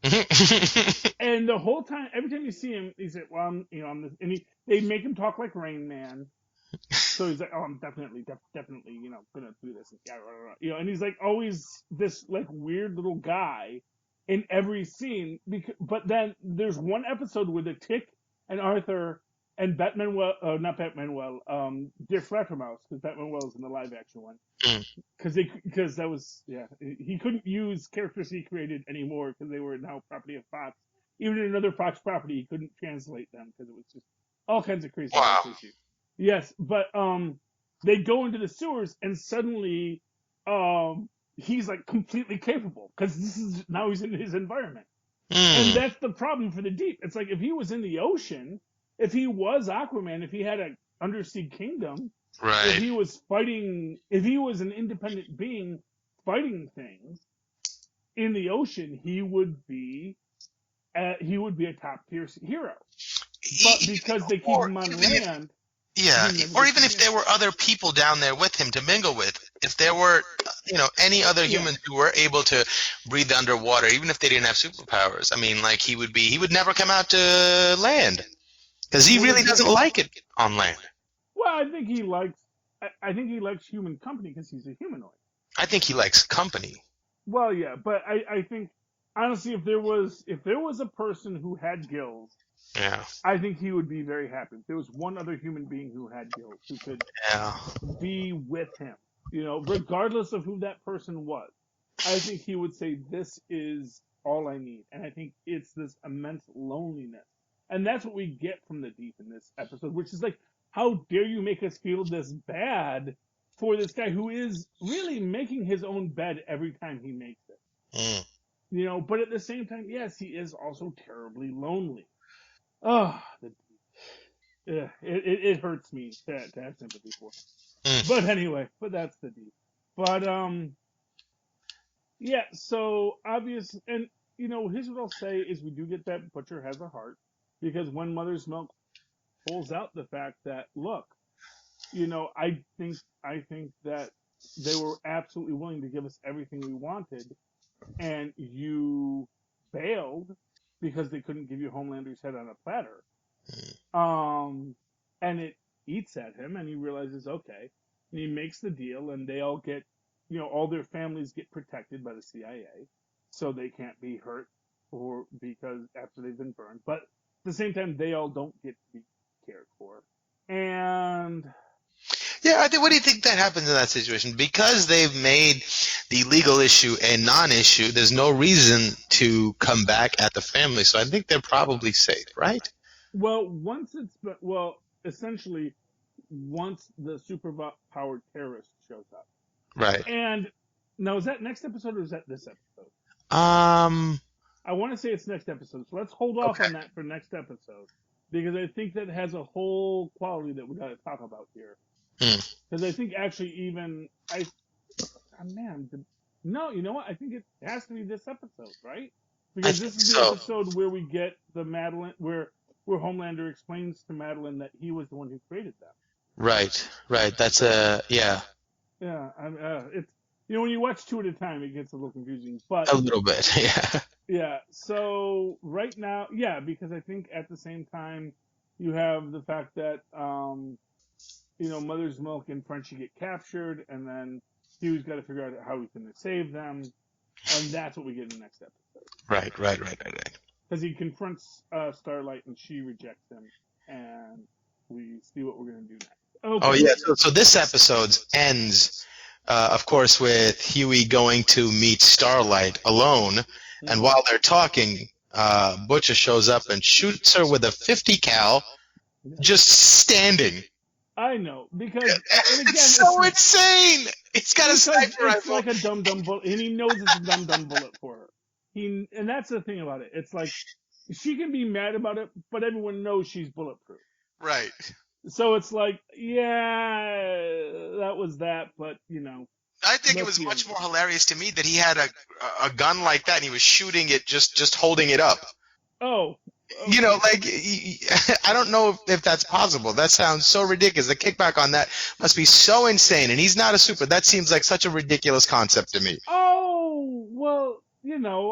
Urchin. And the whole time, every time you see him, he said, "Well, and they make him talk like Rain Man." So he's like, "Oh, I'm definitely, gonna do this." And he's like always this like weird little guy in every scene. But then there's one episode where the Tick and Arthur and Dick Flattermouse, because Batman is in the live action one. Because that was, he couldn't use characters he created anymore because they were now property of Fox. Even in another Fox property, he couldn't translate them because it was just all kinds of crazy issues. Yes, but they go into the sewers and suddenly he's like completely capable because now he's in his environment. And that's the problem for the deep. It's like if he was in the ocean, if he was Aquaman, if he had an undersea kingdom, right. if he was an independent being fighting things in the ocean, he would be a top tier hero. But because they keep him on land. Yeah, or even if there were other people down there with him to mingle with, if there were, any other humans who were able to breathe underwater, even if they didn't have superpowers, I mean, like he would never come out to land because he really doesn't like it on land. Well, I think he likes human company because he's a humanoid. I think he likes company. Well, yeah, but I think honestly, if there was a person who had gills. Yeah. I think he would be very happy. If there was one other human being who had gills, who could be with him, regardless of who that person was, I think he would say, "This is all I need." And I think it's this immense loneliness. And that's what we get from the Deep in this episode, which is like, how dare you make us feel this bad for this guy who is really making his own bed every time he makes it. But at the same time, yes, he is also terribly lonely. Oh, it hurts me to have sympathy for him. But anyway, that's the Deep. But so obvious, and here's what I'll say is we do get that Butcher has a heart, because when Mother's Milk pulls out the fact that, look, I think that they were absolutely willing to give us everything we wanted, and you bailed because they couldn't give you Homelander's head on a platter. And it eats at him, and he realizes, okay, and he makes the deal, and they all get, all their families get protected by the CIA, so they can't be hurt or because after they've been burned. But at the same time, they all don't get to be cared for. And yeah, what do you think that happens in that situation? Because they've made the legal issue a non-issue, there's no reason to come back at the family. So I think they're probably safe, right? Well, essentially, once the super-powered terrorist shows up. Right. And now, is that next episode or is that this episode? Um. I want to say it's next episode, so let's hold off Okay. on that for next episode because I think that has a whole quality that we got to talk about here. Because I think actually no, you know what? I think it has to be this episode, right? Because this is the episode where we get the Madeline, where Homelander explains to Madeline that he was the one who created them. Right. That's yeah. Yeah, it's when you watch two at a time, it gets a little confusing, but A little bit, yeah. Yeah, so right now, yeah, because I think at the same time you have the fact that Mother's Milk and Frenchie get captured, and then Hugh's got to figure out how he's going to save them, and that's what we get in the next episode. Right. Because he confronts Starlight, and she rejects him, and we see what we're going to do next. Okay. Oh yeah. So this episode ends, of course, with Huey going to meet Starlight alone. And while they're talking, Butcher shows up and shoots her with a 50 cal, just standing. I know, because and again, it's so insane. It's got a sniper rifle. It's like a dumb bullet, and he knows it's a dumb bullet for her. And that's the thing about it. It's like she can be mad about it, but everyone knows she's bulletproof. Right. So it's like, yeah, that was that, but I think it was much more hilarious to me that he had a gun like that and he was shooting it, just holding it up. Oh. Okay. I don't know if that's possible. That sounds so ridiculous. The kickback on that must be so insane. And he's not a super. That seems like such a ridiculous concept to me. Oh, well,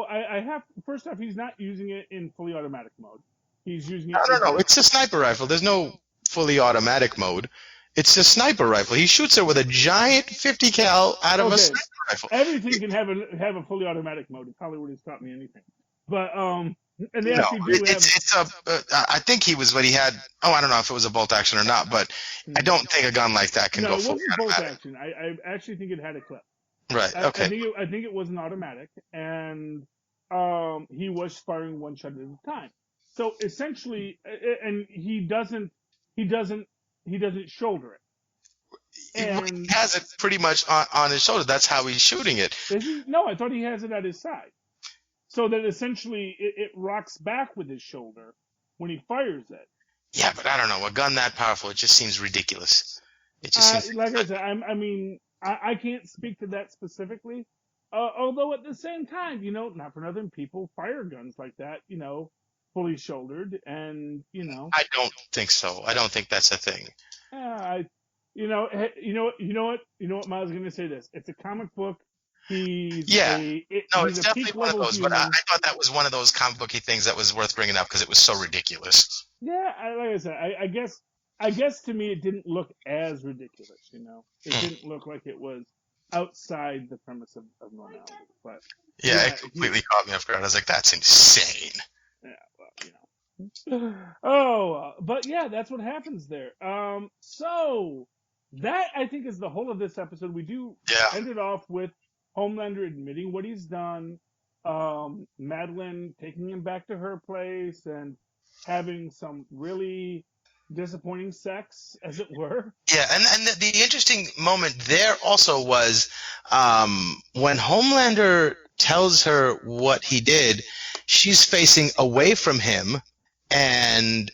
I have, first off, he's not using it in fully automatic mode. He's using it. No. It's a sniper rifle. There's no fully automatic mode. It's a sniper rifle. He shoots her with a giant 50 cal out of a sniper rifle. Everything can have a fully automatic mode. If Hollywood has taught me anything. But and they actually do I think he was what he had. Oh, I don't know if it was a bolt action or not, but I don't think a gun like that can go fully automatic. No, it wasn't bolt action. I actually think it had a clip. Right. Okay. I think it was an automatic, and he was firing one shot at a time. So essentially, and he doesn't shoulder it. And he has it pretty much on his shoulder. That's how he's shooting it. Is he? No, I thought he has it at his side. So that essentially it rocks back with his shoulder when he fires it. Yeah, but I don't know. A gun that powerful, it just seems ridiculous. It just seems like I said, I can't speak to that specifically. Although at the same time, not for nothing, people fire guns like that, fully shouldered, and I don't think so. I don't think that's a thing. You know what, Mozz is going to say this. It's a comic book. It's definitely one of those. But I thought that was one of those comic booky things that was worth bringing up because it was so ridiculous. Yeah, like I said, I guess to me it didn't look as ridiculous. It didn't look like it was outside the premise of normality. But yeah, it completely caught me off guard. I was like, that's insane. Yeah, well, but yeah, that's what happens there. So that I think is the whole of this episode. We do end it off with Homelander admitting what he's done, Madeline taking him back to her place and having some really disappointing sex, as it were. Yeah, and the interesting moment there also was when Homelander tells her what he did, she's facing away from him, and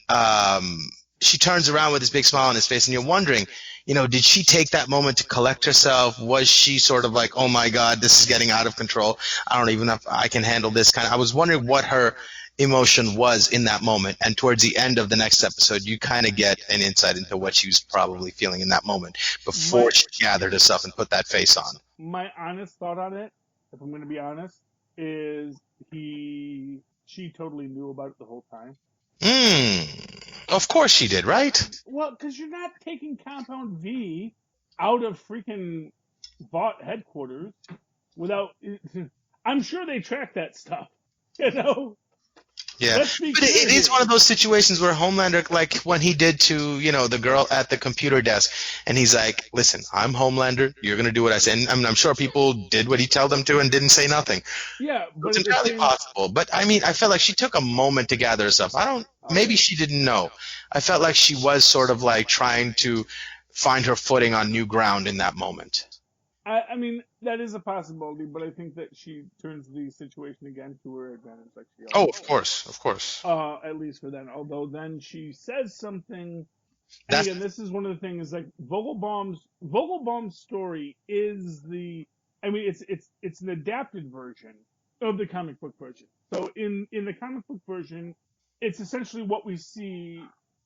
she turns around with this big smile on his face, and you're wondering, did she take that moment to collect herself? Was she sort of like, oh my God, this is getting out of control. I don't even know if I can handle this I was wondering what her emotion was in that moment. And towards the end of the next episode, you kind of get an insight into what she was probably feeling in that moment before she gathered herself and put that face on. My honest thought on it, if I'm going to be honest, is she totally knew about it the whole time. Of course she did, right? Well, because you're not taking Compound V out of freaking Vought headquarters without. I'm sure they track that stuff, Yeah, Let's be but clear it is here. one of those situations where Homelander, like when he did to, the girl at the computer desk, and he's like, "Listen, I'm Homelander. You're gonna do what I say." And I'm sure people did what he told them to and didn't say nothing. Yeah, So but it's at the entirely same, possible. But I mean, I felt like she took a moment to gather herself. Maybe she didn't know. I felt like she was sort of like trying to find her footing on new ground in that moment. I mean, that is a possibility, but I think that she turns the situation again to her advantage, like she Oh, always of does. course, of course. At least for then. Although then she says something, and That's again, this is one of the things. Like Vogelbaum's story is the. I mean, it's an adapted version of the comic book version. So in the comic book version, it's essentially what we see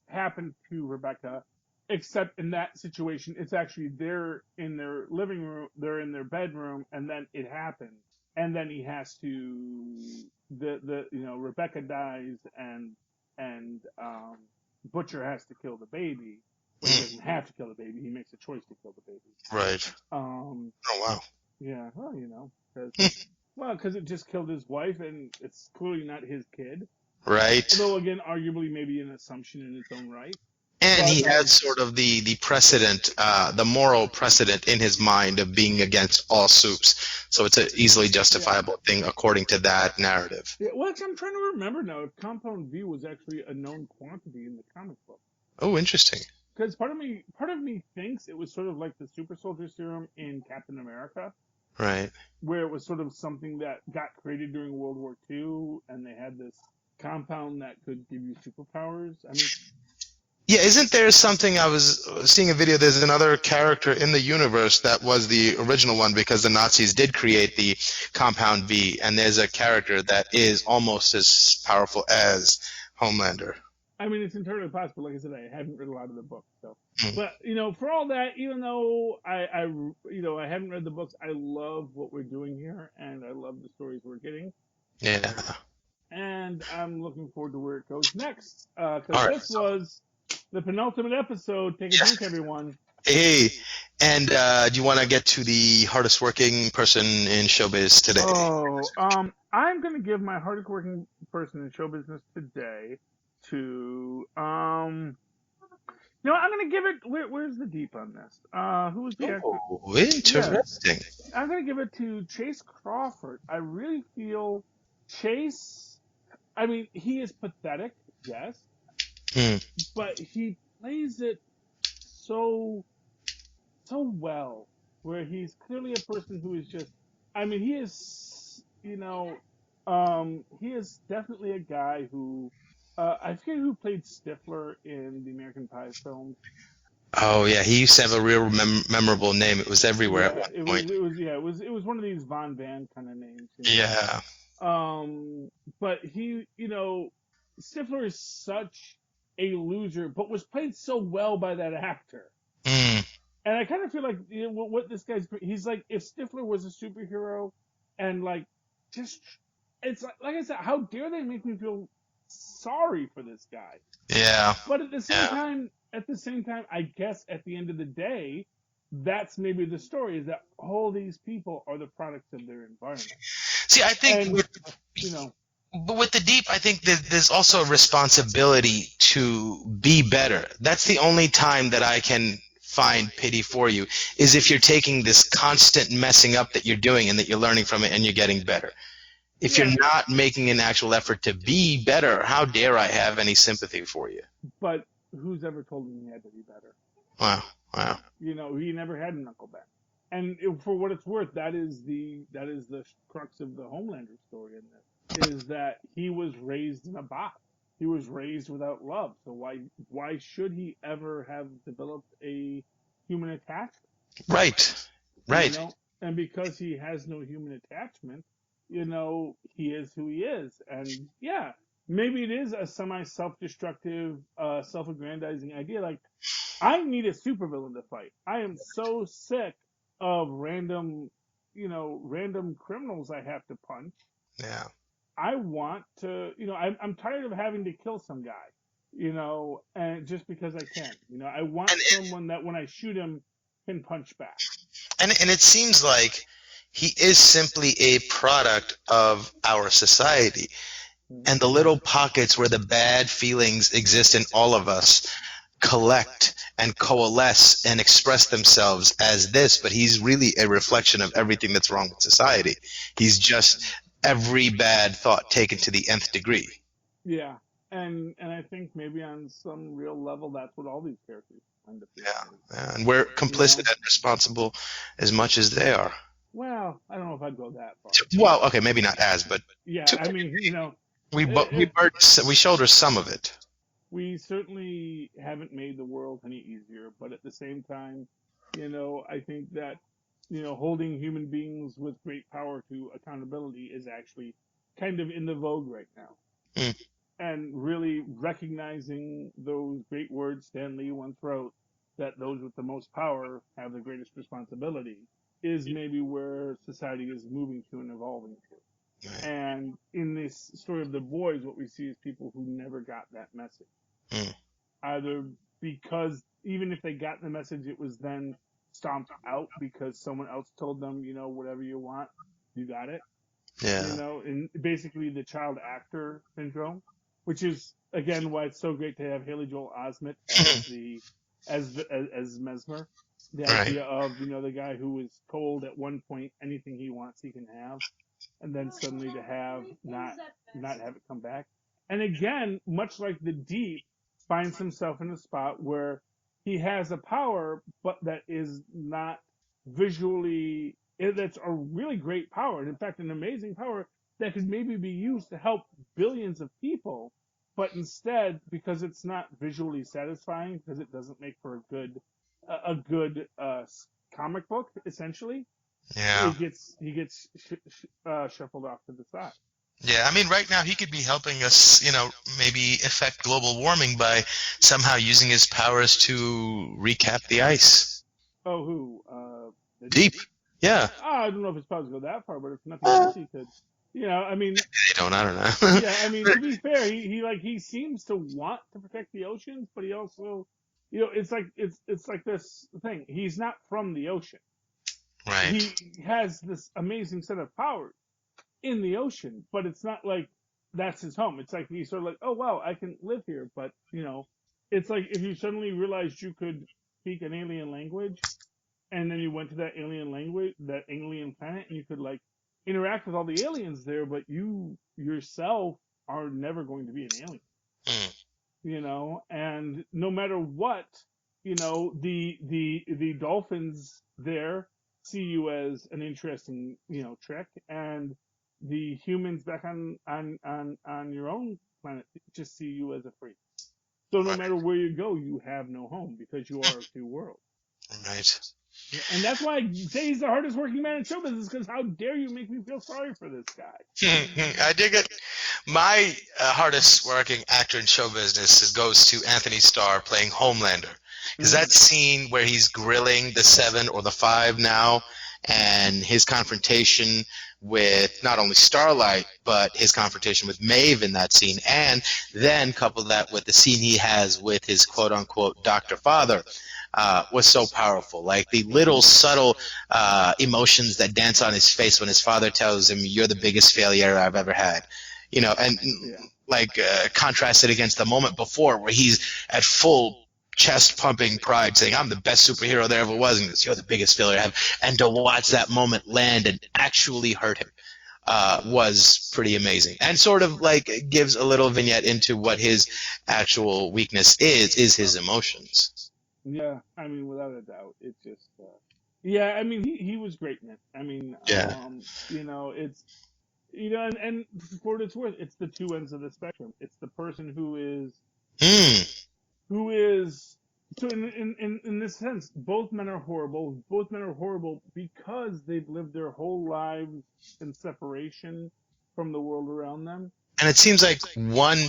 happen to Rebecca, except in that situation, it's actually they're in their living room, they're in their bedroom, and then it happens, and then he has to Rebecca dies, and Butcher has to kill the baby. Well, he doesn't have to kill the baby. He makes a choice to kill the baby. right. Um, Oh wow. yeah, well, because it just killed his wife, and it's clearly not his kid. Right. Although, again, arguably maybe an assumption in its own right. And But he has sort of the precedent, the moral precedent in his mind of being against all soups. So it's an easily justifiable thing according to that narrative. yeah, well, actually, I'm trying to remember now if Compound V was actually a known quantity in the comic book. Oh, interesting. Because part of me thinks it was sort of like the super soldier serum in Captain America, Right. where it was sort of something that got created during World War II, and they had this compound that could give you superpowers. I mean, Yeah, isn't there something, I was seeing a video, there's another character in the universe that was the original one because the Nazis did create the Compound V, and there's a character that is almost as powerful as Homelander. I mean, it's entirely possible. Like I said, I haven't read a lot of the books, so. Mm. But for all that, even though I haven't read the books, I love what we're doing here, and I love the stories we're getting, Yeah. and I'm looking forward to where it goes next. Because All right. this was the penultimate episode. Take a drink, everyone. Hey, and do you want to get to the hardest working person in showbiz today? Oh, I'm gonna give my hardest working person in show business today to I'm gonna give it. Where's the deep on this? Who was the actor? Oh, interesting. I'm gonna give it to Chase Crawford. I really feel Chase. I mean, he is pathetic, yes, Hmm. but he plays it so well, where he's clearly a person who is just. I mean, he is. He is definitely a guy who. I forget who played Stifler in the American Pie films. Oh yeah, he used to have a real memorable name. It was everywhere at one It point. was one of these Von Van kind of names. Yeah. But he, Stifler is such a loser, but was played so well by that actor. Mm. And I kind of feel like what this he's like if Stifler was a superhero, and it's like I said, how dare they make me feel sorry for this guy? Yeah. But at the same time, I guess at the end of the day, that's maybe the story, is that all these people are the products of their environment. See, I think with the deep, I think that there's also a responsibility to be better. That's the only time that I can find pity for you, is if you're taking this constant messing up that you're doing and that you're learning from it and you're getting better. If you're not making an actual effort to be better, how dare I have any sympathy for you? But who's ever told him he had to be better? Wow. He never had a knuckleback. And for what it's worth, that is the crux of the Homelander story in this, is that he was raised in a box. He was raised without love. So why should he ever have developed a human attachment? Right. And because he has no human attachment, he is who he is. And yeah, maybe it is a semi-self-destructive, self-aggrandizing idea. Like, I need a supervillain to fight. I am so sick of random criminals I have to punch. Yeah. I want to, I'm tired of having to kill some guy, and just because I can, I want someone that when I shoot him can punch back. And it seems like he is simply a product of our society. and the little pockets where the bad feelings exist in all of us collect and coalesce and express themselves as this, but he's really a reflection of everything that's wrong with society. He's just every bad thought taken to the nth degree. Yeah, and I think maybe on some real level, that's what all these characters end up being. Yeah. And we're You complicit know? and responsible as much as they are. Well, I don't know if I'd go that far. Well, okay, maybe not as, but Yeah, to I mean, you know, we shoulder some of it. we certainly haven't made the world any easier, but at the same time, you know, I think that, you know, holding human beings with great power to accountability is actually kind of in the vogue right now. Mm. And really recognizing those great words Stan Lee once wrote, that those with the most power have the greatest responsibility, is maybe where society is moving to and evolving to. Right. And in this story of the boys, what we see is people who never got that message. Mm. Either because even if they got the message, it was then stomped out because someone else told them, you know, whatever you want, you got it. Yeah. You know, and basically the child actor syndrome, which is again why it's so great to have Haley Joel Osment as Mesmer. The Right. idea of, you know, the guy who was told at one point anything he wants he can have, and then suddenly to have not have it come back. And again, much like the Deep, finds himself in a spot where he has a power, but that is not visually. That's a really great power, and in fact, an amazing power that could maybe be used to help billions of people. But instead, because it's not visually satisfying, because it doesn't make for a good comic book, essentially, Yeah. he gets shuffled off to the side. Yeah, I mean, right now he could be helping us, maybe affect global warming by somehow using his powers to recap the ice. Oh, who? The Deep. Yeah. I don't know if his powers go that far, but if nothing else, he could. You know, I mean, They don't. I don't know. yeah, I mean, to be fair, he seems to want to protect the oceans, but he also, you know, it's like this thing. He's not from the ocean. Right. He has this amazing set of powers in the ocean, but it's not like that's his home. It's like he's sort of like, oh wow, I can live here, but you know, it's like if you suddenly realized you could speak an alien language, and then you went to that alien language, that alien planet, and you could like interact with all the aliens there, but you yourself are never going to be an alien. Mm. You know, and no matter what, you know, the dolphins there see you as an interesting, you know, trick, and the humans back on your own planet just see you as a freak. So no Right. matter where you go, you have no home because you are of two worlds. Right. And that's why I say he's the hardest working man in show business, because how dare you make me feel sorry for this guy? I dig it. My hardest working actor in show business goes to Anthony Starr playing Homelander. Because that scene where he's grilling the 7 or the 5 now, and his confrontation with not only Starlight, but his confrontation with Maeve in that scene, and then couple that with the scene he has with his quote-unquote Dr. Father, was so powerful. Like the little subtle emotions that dance on his face when his father tells him, "You're the biggest failure I've ever had." You know, and like contrasted against the moment before where he's at full chest pumping pride saying, "I'm the best superhero there ever was," and he goes, "You're the biggest failure I have." And to watch that moment land and actually hurt him was pretty amazing, and sort of like gives a little vignette into what his actual weakness is his emotions. Yeah, I mean, without a doubt, it just. Yeah, I mean, he was great in it. I mean, Yeah. you know, it's, you know, and for what it's worth, it's the two ends of the spectrum. It's the person who is. So in this sense, both men are horrible. Both men are horrible because they've lived their whole lives in separation from the world around them. And it seems like one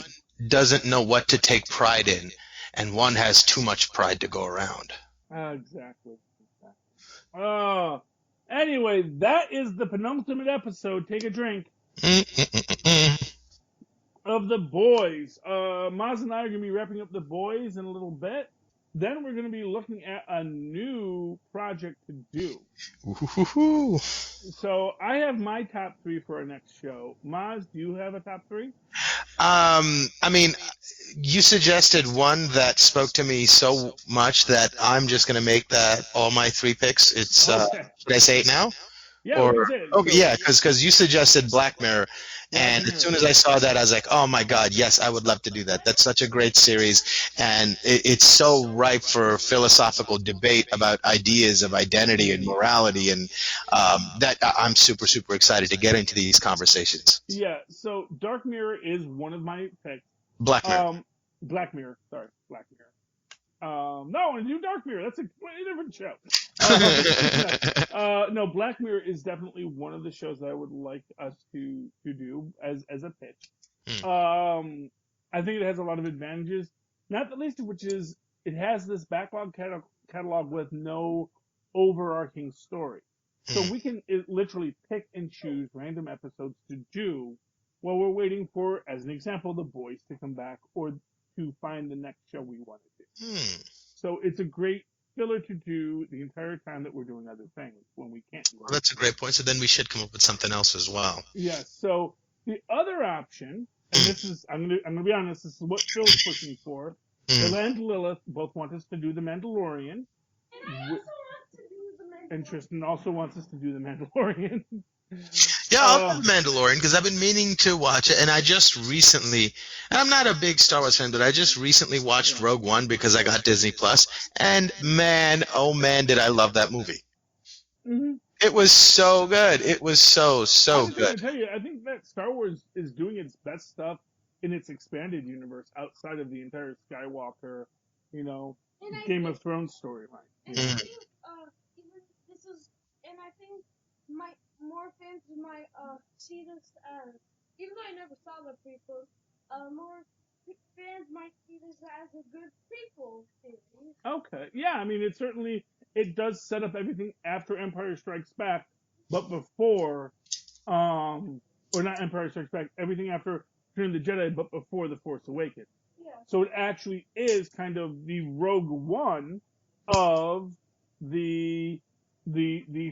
doesn't know what to take pride in, and one has too much pride to go around. Exactly. Anyway, that is the penultimate episode. Take a drink. Of The Boys. Mozz and I are going to be wrapping up The Boys in a little bit. Then we're going to be looking at a new project to do. Ooh. So I have my top 3 for our next show. Mozz, do you have a top 3? I mean, you suggested one that spoke to me so much that I'm just going to make that all my 3 picks. It's Okay. should I say it now? Yeah, we Or can say it. okay, So, yeah, because you suggested Black Mirror, Black and as Mirror. soon as I saw that, I was like, oh my god, yes, I would love to do that. That's such a great series, and it's so ripe for philosophical debate about ideas of identity and morality, and that I'm super super excited to get into these conversations. Yeah, so Dark Mirror is one of my picks. Black Mirror. Black Mirror. Sorry, Black Mirror. No, I want to do Dark Mirror. That's a completely different show. No, Black Mirror is definitely one of the shows that I would like us to do as a pitch. I think it has a lot of advantages, not the least of which is it has this backlog catalog with no overarching story. So we can literally pick and choose random episodes to do while we're waiting for, as an example, The Boys to come back or to find the next show we want to do. So it's a great filler to do the entire time that we're doing other things when we can't do Well, that's a great point. So then we should come up with something else as well. Yeah. So the other option, and this is I'm gonna be honest, this is what Phil's pushing for. Phil and Lilith both want us to do The Mandalorian. And I also want to do the Mandalorian. And Tristan also wants us to do The Mandalorian. Yeah, I'll do The Mandalorian because I've been meaning to watch it, and I just recently, and I'm not a big Star Wars fan, but I just recently watched Rogue One because I got Disney Plus, and man, oh man, did I love that movie. Mm-hmm. It was so good. It was so good. I tell you, I think that Star Wars is doing its best stuff in its expanded universe outside of the entire Skywalker, Game of Thrones storyline. And I think, even this is, and I think more fans might see this as, even though I never saw the prequel, more fans might see this as a good prequel series. Okay, yeah, I mean, it does set up everything after Empire Strikes Back, but before, or not Empire Strikes Back, everything after Return of the Jedi, but before The Force Awakens. Yeah. So it actually is kind of the Rogue One of the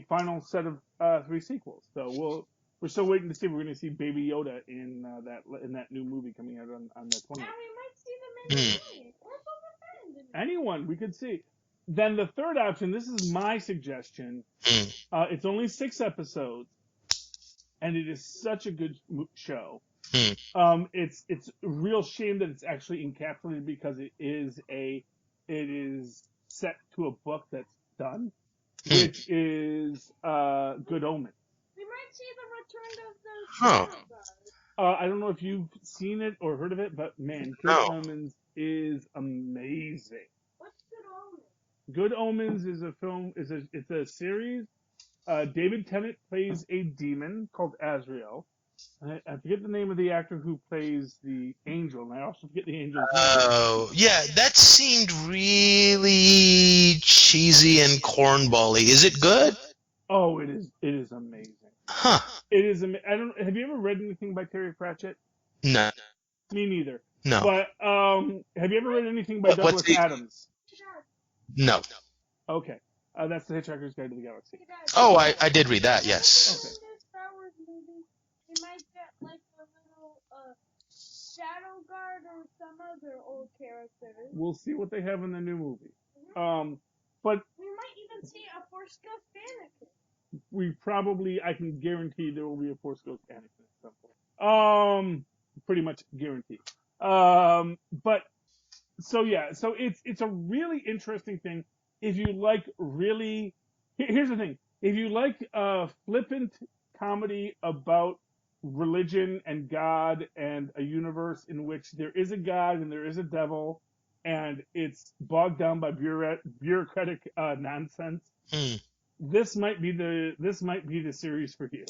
final set of 3 sequels. So we're still waiting to see. We're going to see Baby Yoda in that new movie coming out on the 20th. And we might see the Mandalorian or Boba Fett. Anyone we could see. Then the third option. This is my suggestion. It's only 6 episodes, and it is such a good show. It's a real shame that it's actually encapsulated because it is set to a book that's done, which is Good Omens. We might see the return of the Shadow Guard. I don't know if you've seen it or heard of it, but man, Good Omens is amazing. What's Good Omens? Good Omens is a film. It's a series. David Tennant plays a demon called Azrael. I forget the name of the actor who plays the angel, and I also forget the angel's name. Oh, yeah, that seemed really cheesy and cornbally. Is it good? Oh, it is amazing. Huh. It is amazing. Have you ever read anything by Terry Pratchett? No. Me neither. No. But have you ever read anything by Douglas Adams? No. Okay. That's The Hitchhiker's Guide to the Galaxy. Oh, I did read that, yes. Okay. In the Star Wars movie, we might get like a little Shadow Guard or some other old characters. We'll see what they have in the new movie. But we might even see a Force Ghost Anakin. I can guarantee there will be a Force Ghost Anakin at some point. Pretty much guaranteed. But so it's a really interesting thing. If you like here's the thing. If you like flippant comedy about religion and God and a universe in which there is a God and there is a devil and it's bogged down by bureaucratic nonsense, this might be the series for you.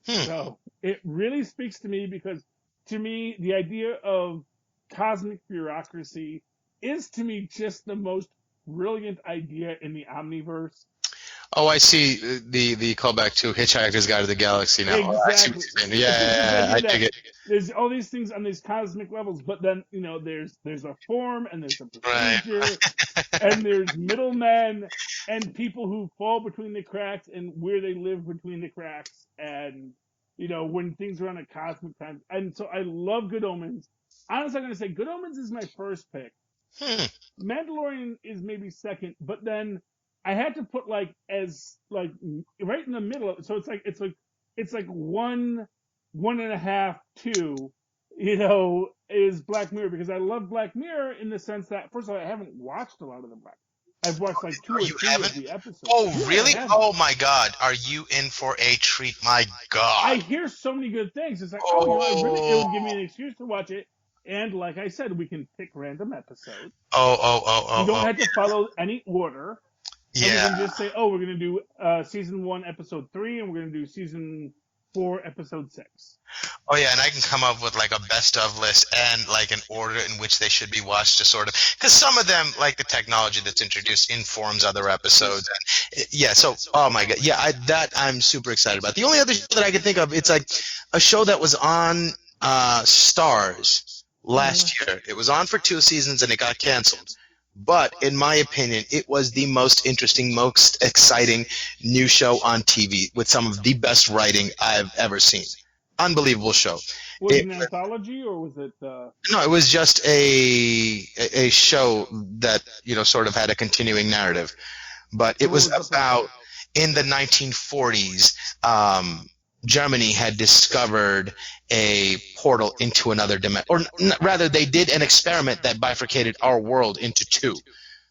So it really speaks to me because to me the idea of cosmic bureaucracy is to me just the most brilliant idea in the Omniverse. Oh, I see the callback to Hitchhiker's Guide to the Galaxy now. Exactly. I see what you're saying. Yeah, I dig it. There's all these things on these cosmic levels, but then, there's a form and there's a procedure Right. and there's middlemen and people who fall between the cracks and where they live between the cracks and, when things are on a cosmic time. And so I love Good Omens honestly, I'm going to say Good Omens is my first pick. Hmm. Mandalorian is maybe second, but then I had to put like right in the middle. So it's like one and a half, two. Is Black Mirror because I love Black Mirror in the sense that first of all I haven't watched a lot of the Black. I've watched like two Oh, or you three haven't? of the episodes. Oh, Yeah, I really? haven't. Oh my God! Are you in for a treat? My God! I hear so many good things. It's like, it Oh, would give me an excuse to watch it. And like I said, we can pick random episodes. oh, oh, oh, We oh, don't oh. have to follow any order. And we Yeah. can just say, we're going to do season 1, episode 3, and we're going to do season 4, episode 6. Oh yeah, and I can come up with like a best of list and like an order in which they should be watched to sort of because some of them like the technology that's introduced informs other episodes. And yeah, so oh my God, yeah, I'm super excited about. The only other show that I can think of, it's like a show that was on Stars last year. It was on for 2 seasons and it got canceled. But in my opinion, it was the most interesting, most exciting new show on TV with some of the best writing I've ever seen. Unbelievable show. Was it It, an anthology or was it? no, it was just a show that sort of had a continuing narrative, but it What was was the plot? about in the 1940s. Germany had discovered a portal into another dimension, or rather, they did an experiment that bifurcated our world into 2.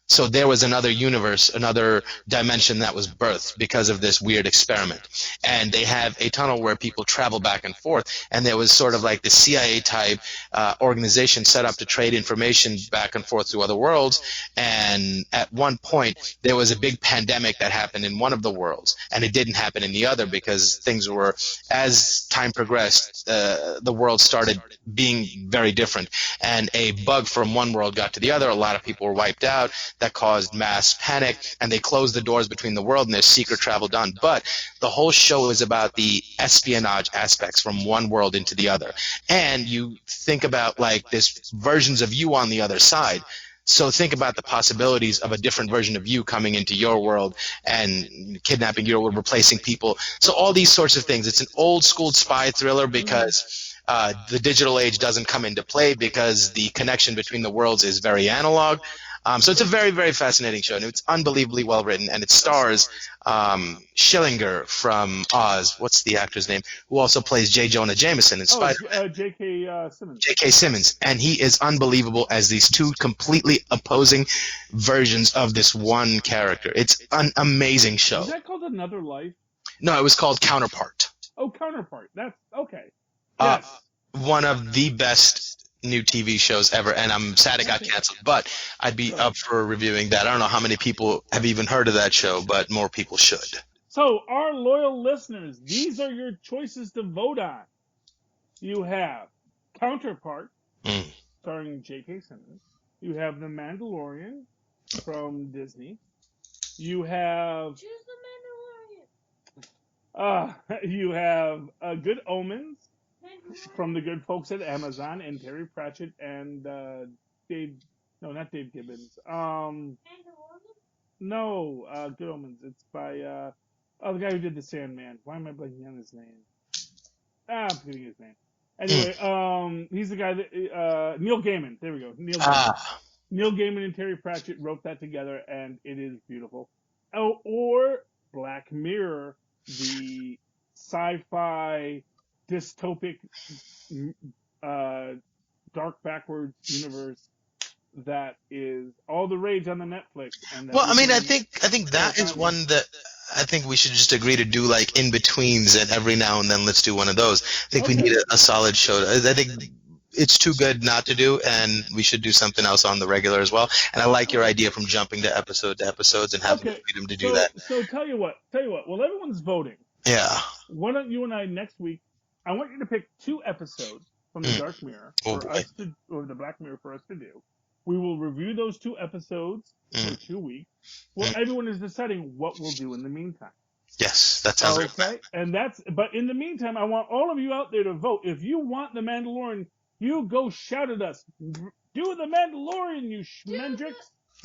So there was another universe, another dimension that was birthed because of this weird experiment. And they have a tunnel where people travel back and forth. And there was sort of like the CIA type organization set up to trade information back and forth to other worlds. And at one point, there was a big pandemic that happened in one of the worlds. And it didn't happen in the other because things were, as time progressed, the world started being very different. And a bug from one world got to the other. A lot of people were wiped out. That caused mass panic, and they closed the doors between the world, and there's secret travel done. But the whole show is about the espionage aspects from one world into the other. And you think about like there's versions of you on the other side. So think about the possibilities of a different version of you coming into your world and kidnapping your world, replacing people. So all these sorts of things. It's an old school spy thriller because the digital age doesn't come into play because the connection between the worlds is very analog. So it's a very, very fascinating show, and it's unbelievably well written, and it stars Schillinger from Oz. What's the actor's name? Who also plays J. Jonah Jameson in Spider-Man. J.K. Simmons. J.K. Simmons, and he is unbelievable as these 2 completely opposing versions of this one character. It's an amazing show. Is that called Another Life? No, it was called Counterpart. Oh, Counterpart. That's okay. Yes. One of the best new TV shows ever, and I'm sad it got canceled, but I'd be up for reviewing that. I don't know how many people have even heard of that show, but more people should. So, our loyal listeners, these are your choices to vote on. You have Counterpart, starring J.K. Simmons. You have The Mandalorian from Disney. You have... Choose the Mandalorian. You have Good Omens from the good folks at Amazon, and Terry Pratchett and not Dave Gibbons. No, Good Omens. It's by the guy who did The Sandman. Why am I blanking on his name? I'm forgetting his name. Anyway, he's the guy that Neil Gaiman. There we go. Neil Gaiman. Neil Gaiman and Terry Pratchett wrote that together, and it is beautiful. Oh, or Black Mirror, the sci-fi dystopic dark backwards universe that is all the rage on the Netflix. And well, I mean, I think that is one that I think we should just agree to do like in betweens, and every now and then let's do one of those. I think we need a solid show. I think it's too good not to do, and we should do something else on the regular as well. And I like your idea from jumping to episodes and having the freedom to do that. So tell you what, well, everyone's voting. Yeah. Why don't you and I next week, I want you to pick 2 episodes from the Dark Mirror or the Black Mirror for us to do. We will review those 2 episodes for 2 weeks. Well, everyone is deciding what we'll do in the meantime. Yes, that sounds okay. And but in the meantime, I want all of you out there to vote. If you want the Mandalorian, you go shout at us. Do the Mandalorian, you schmendrix.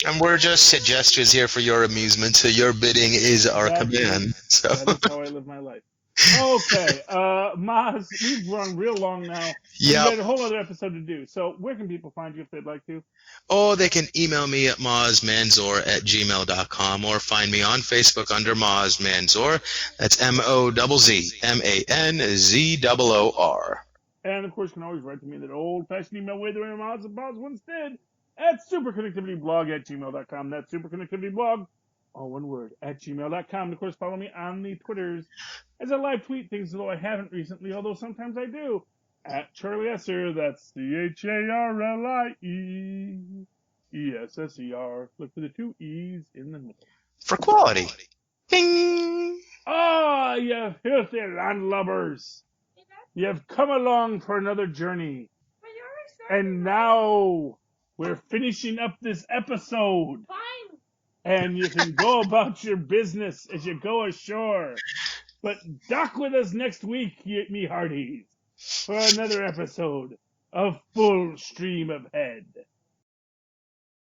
And we're just gestures here for your amusement, so your bidding is our command. So that is how I live my life. Okay, Mozz, we've run real long now, and we Yep. got a whole other episode to do. So where can people find you if they'd like to? Or they can email me at mozzmanzor@gmail.com or find me on Facebook under Mozz Manzor. That's MOZZMANZOOR. And of course, you can always write to me that old-fashioned email way the way Mozz and Mozz once did at superconnectivityblog@gmail.com. That's superconnectivityblog, all one word, at gmail.com. And of course, follow me on the Twitters as I live tweet things, although I haven't recently, although sometimes I do. At Charlie Esser, that's CharlieEsser. Look for the two E's in the middle. For quality. Ding! Ah, you filthy landlubbers! You've come along for another journey. But you already started. And now we're finishing up this episode. Fine. And you can go about your business as you go ashore. But dock with us next week, me hearties, for another episode of Full Stream of Head.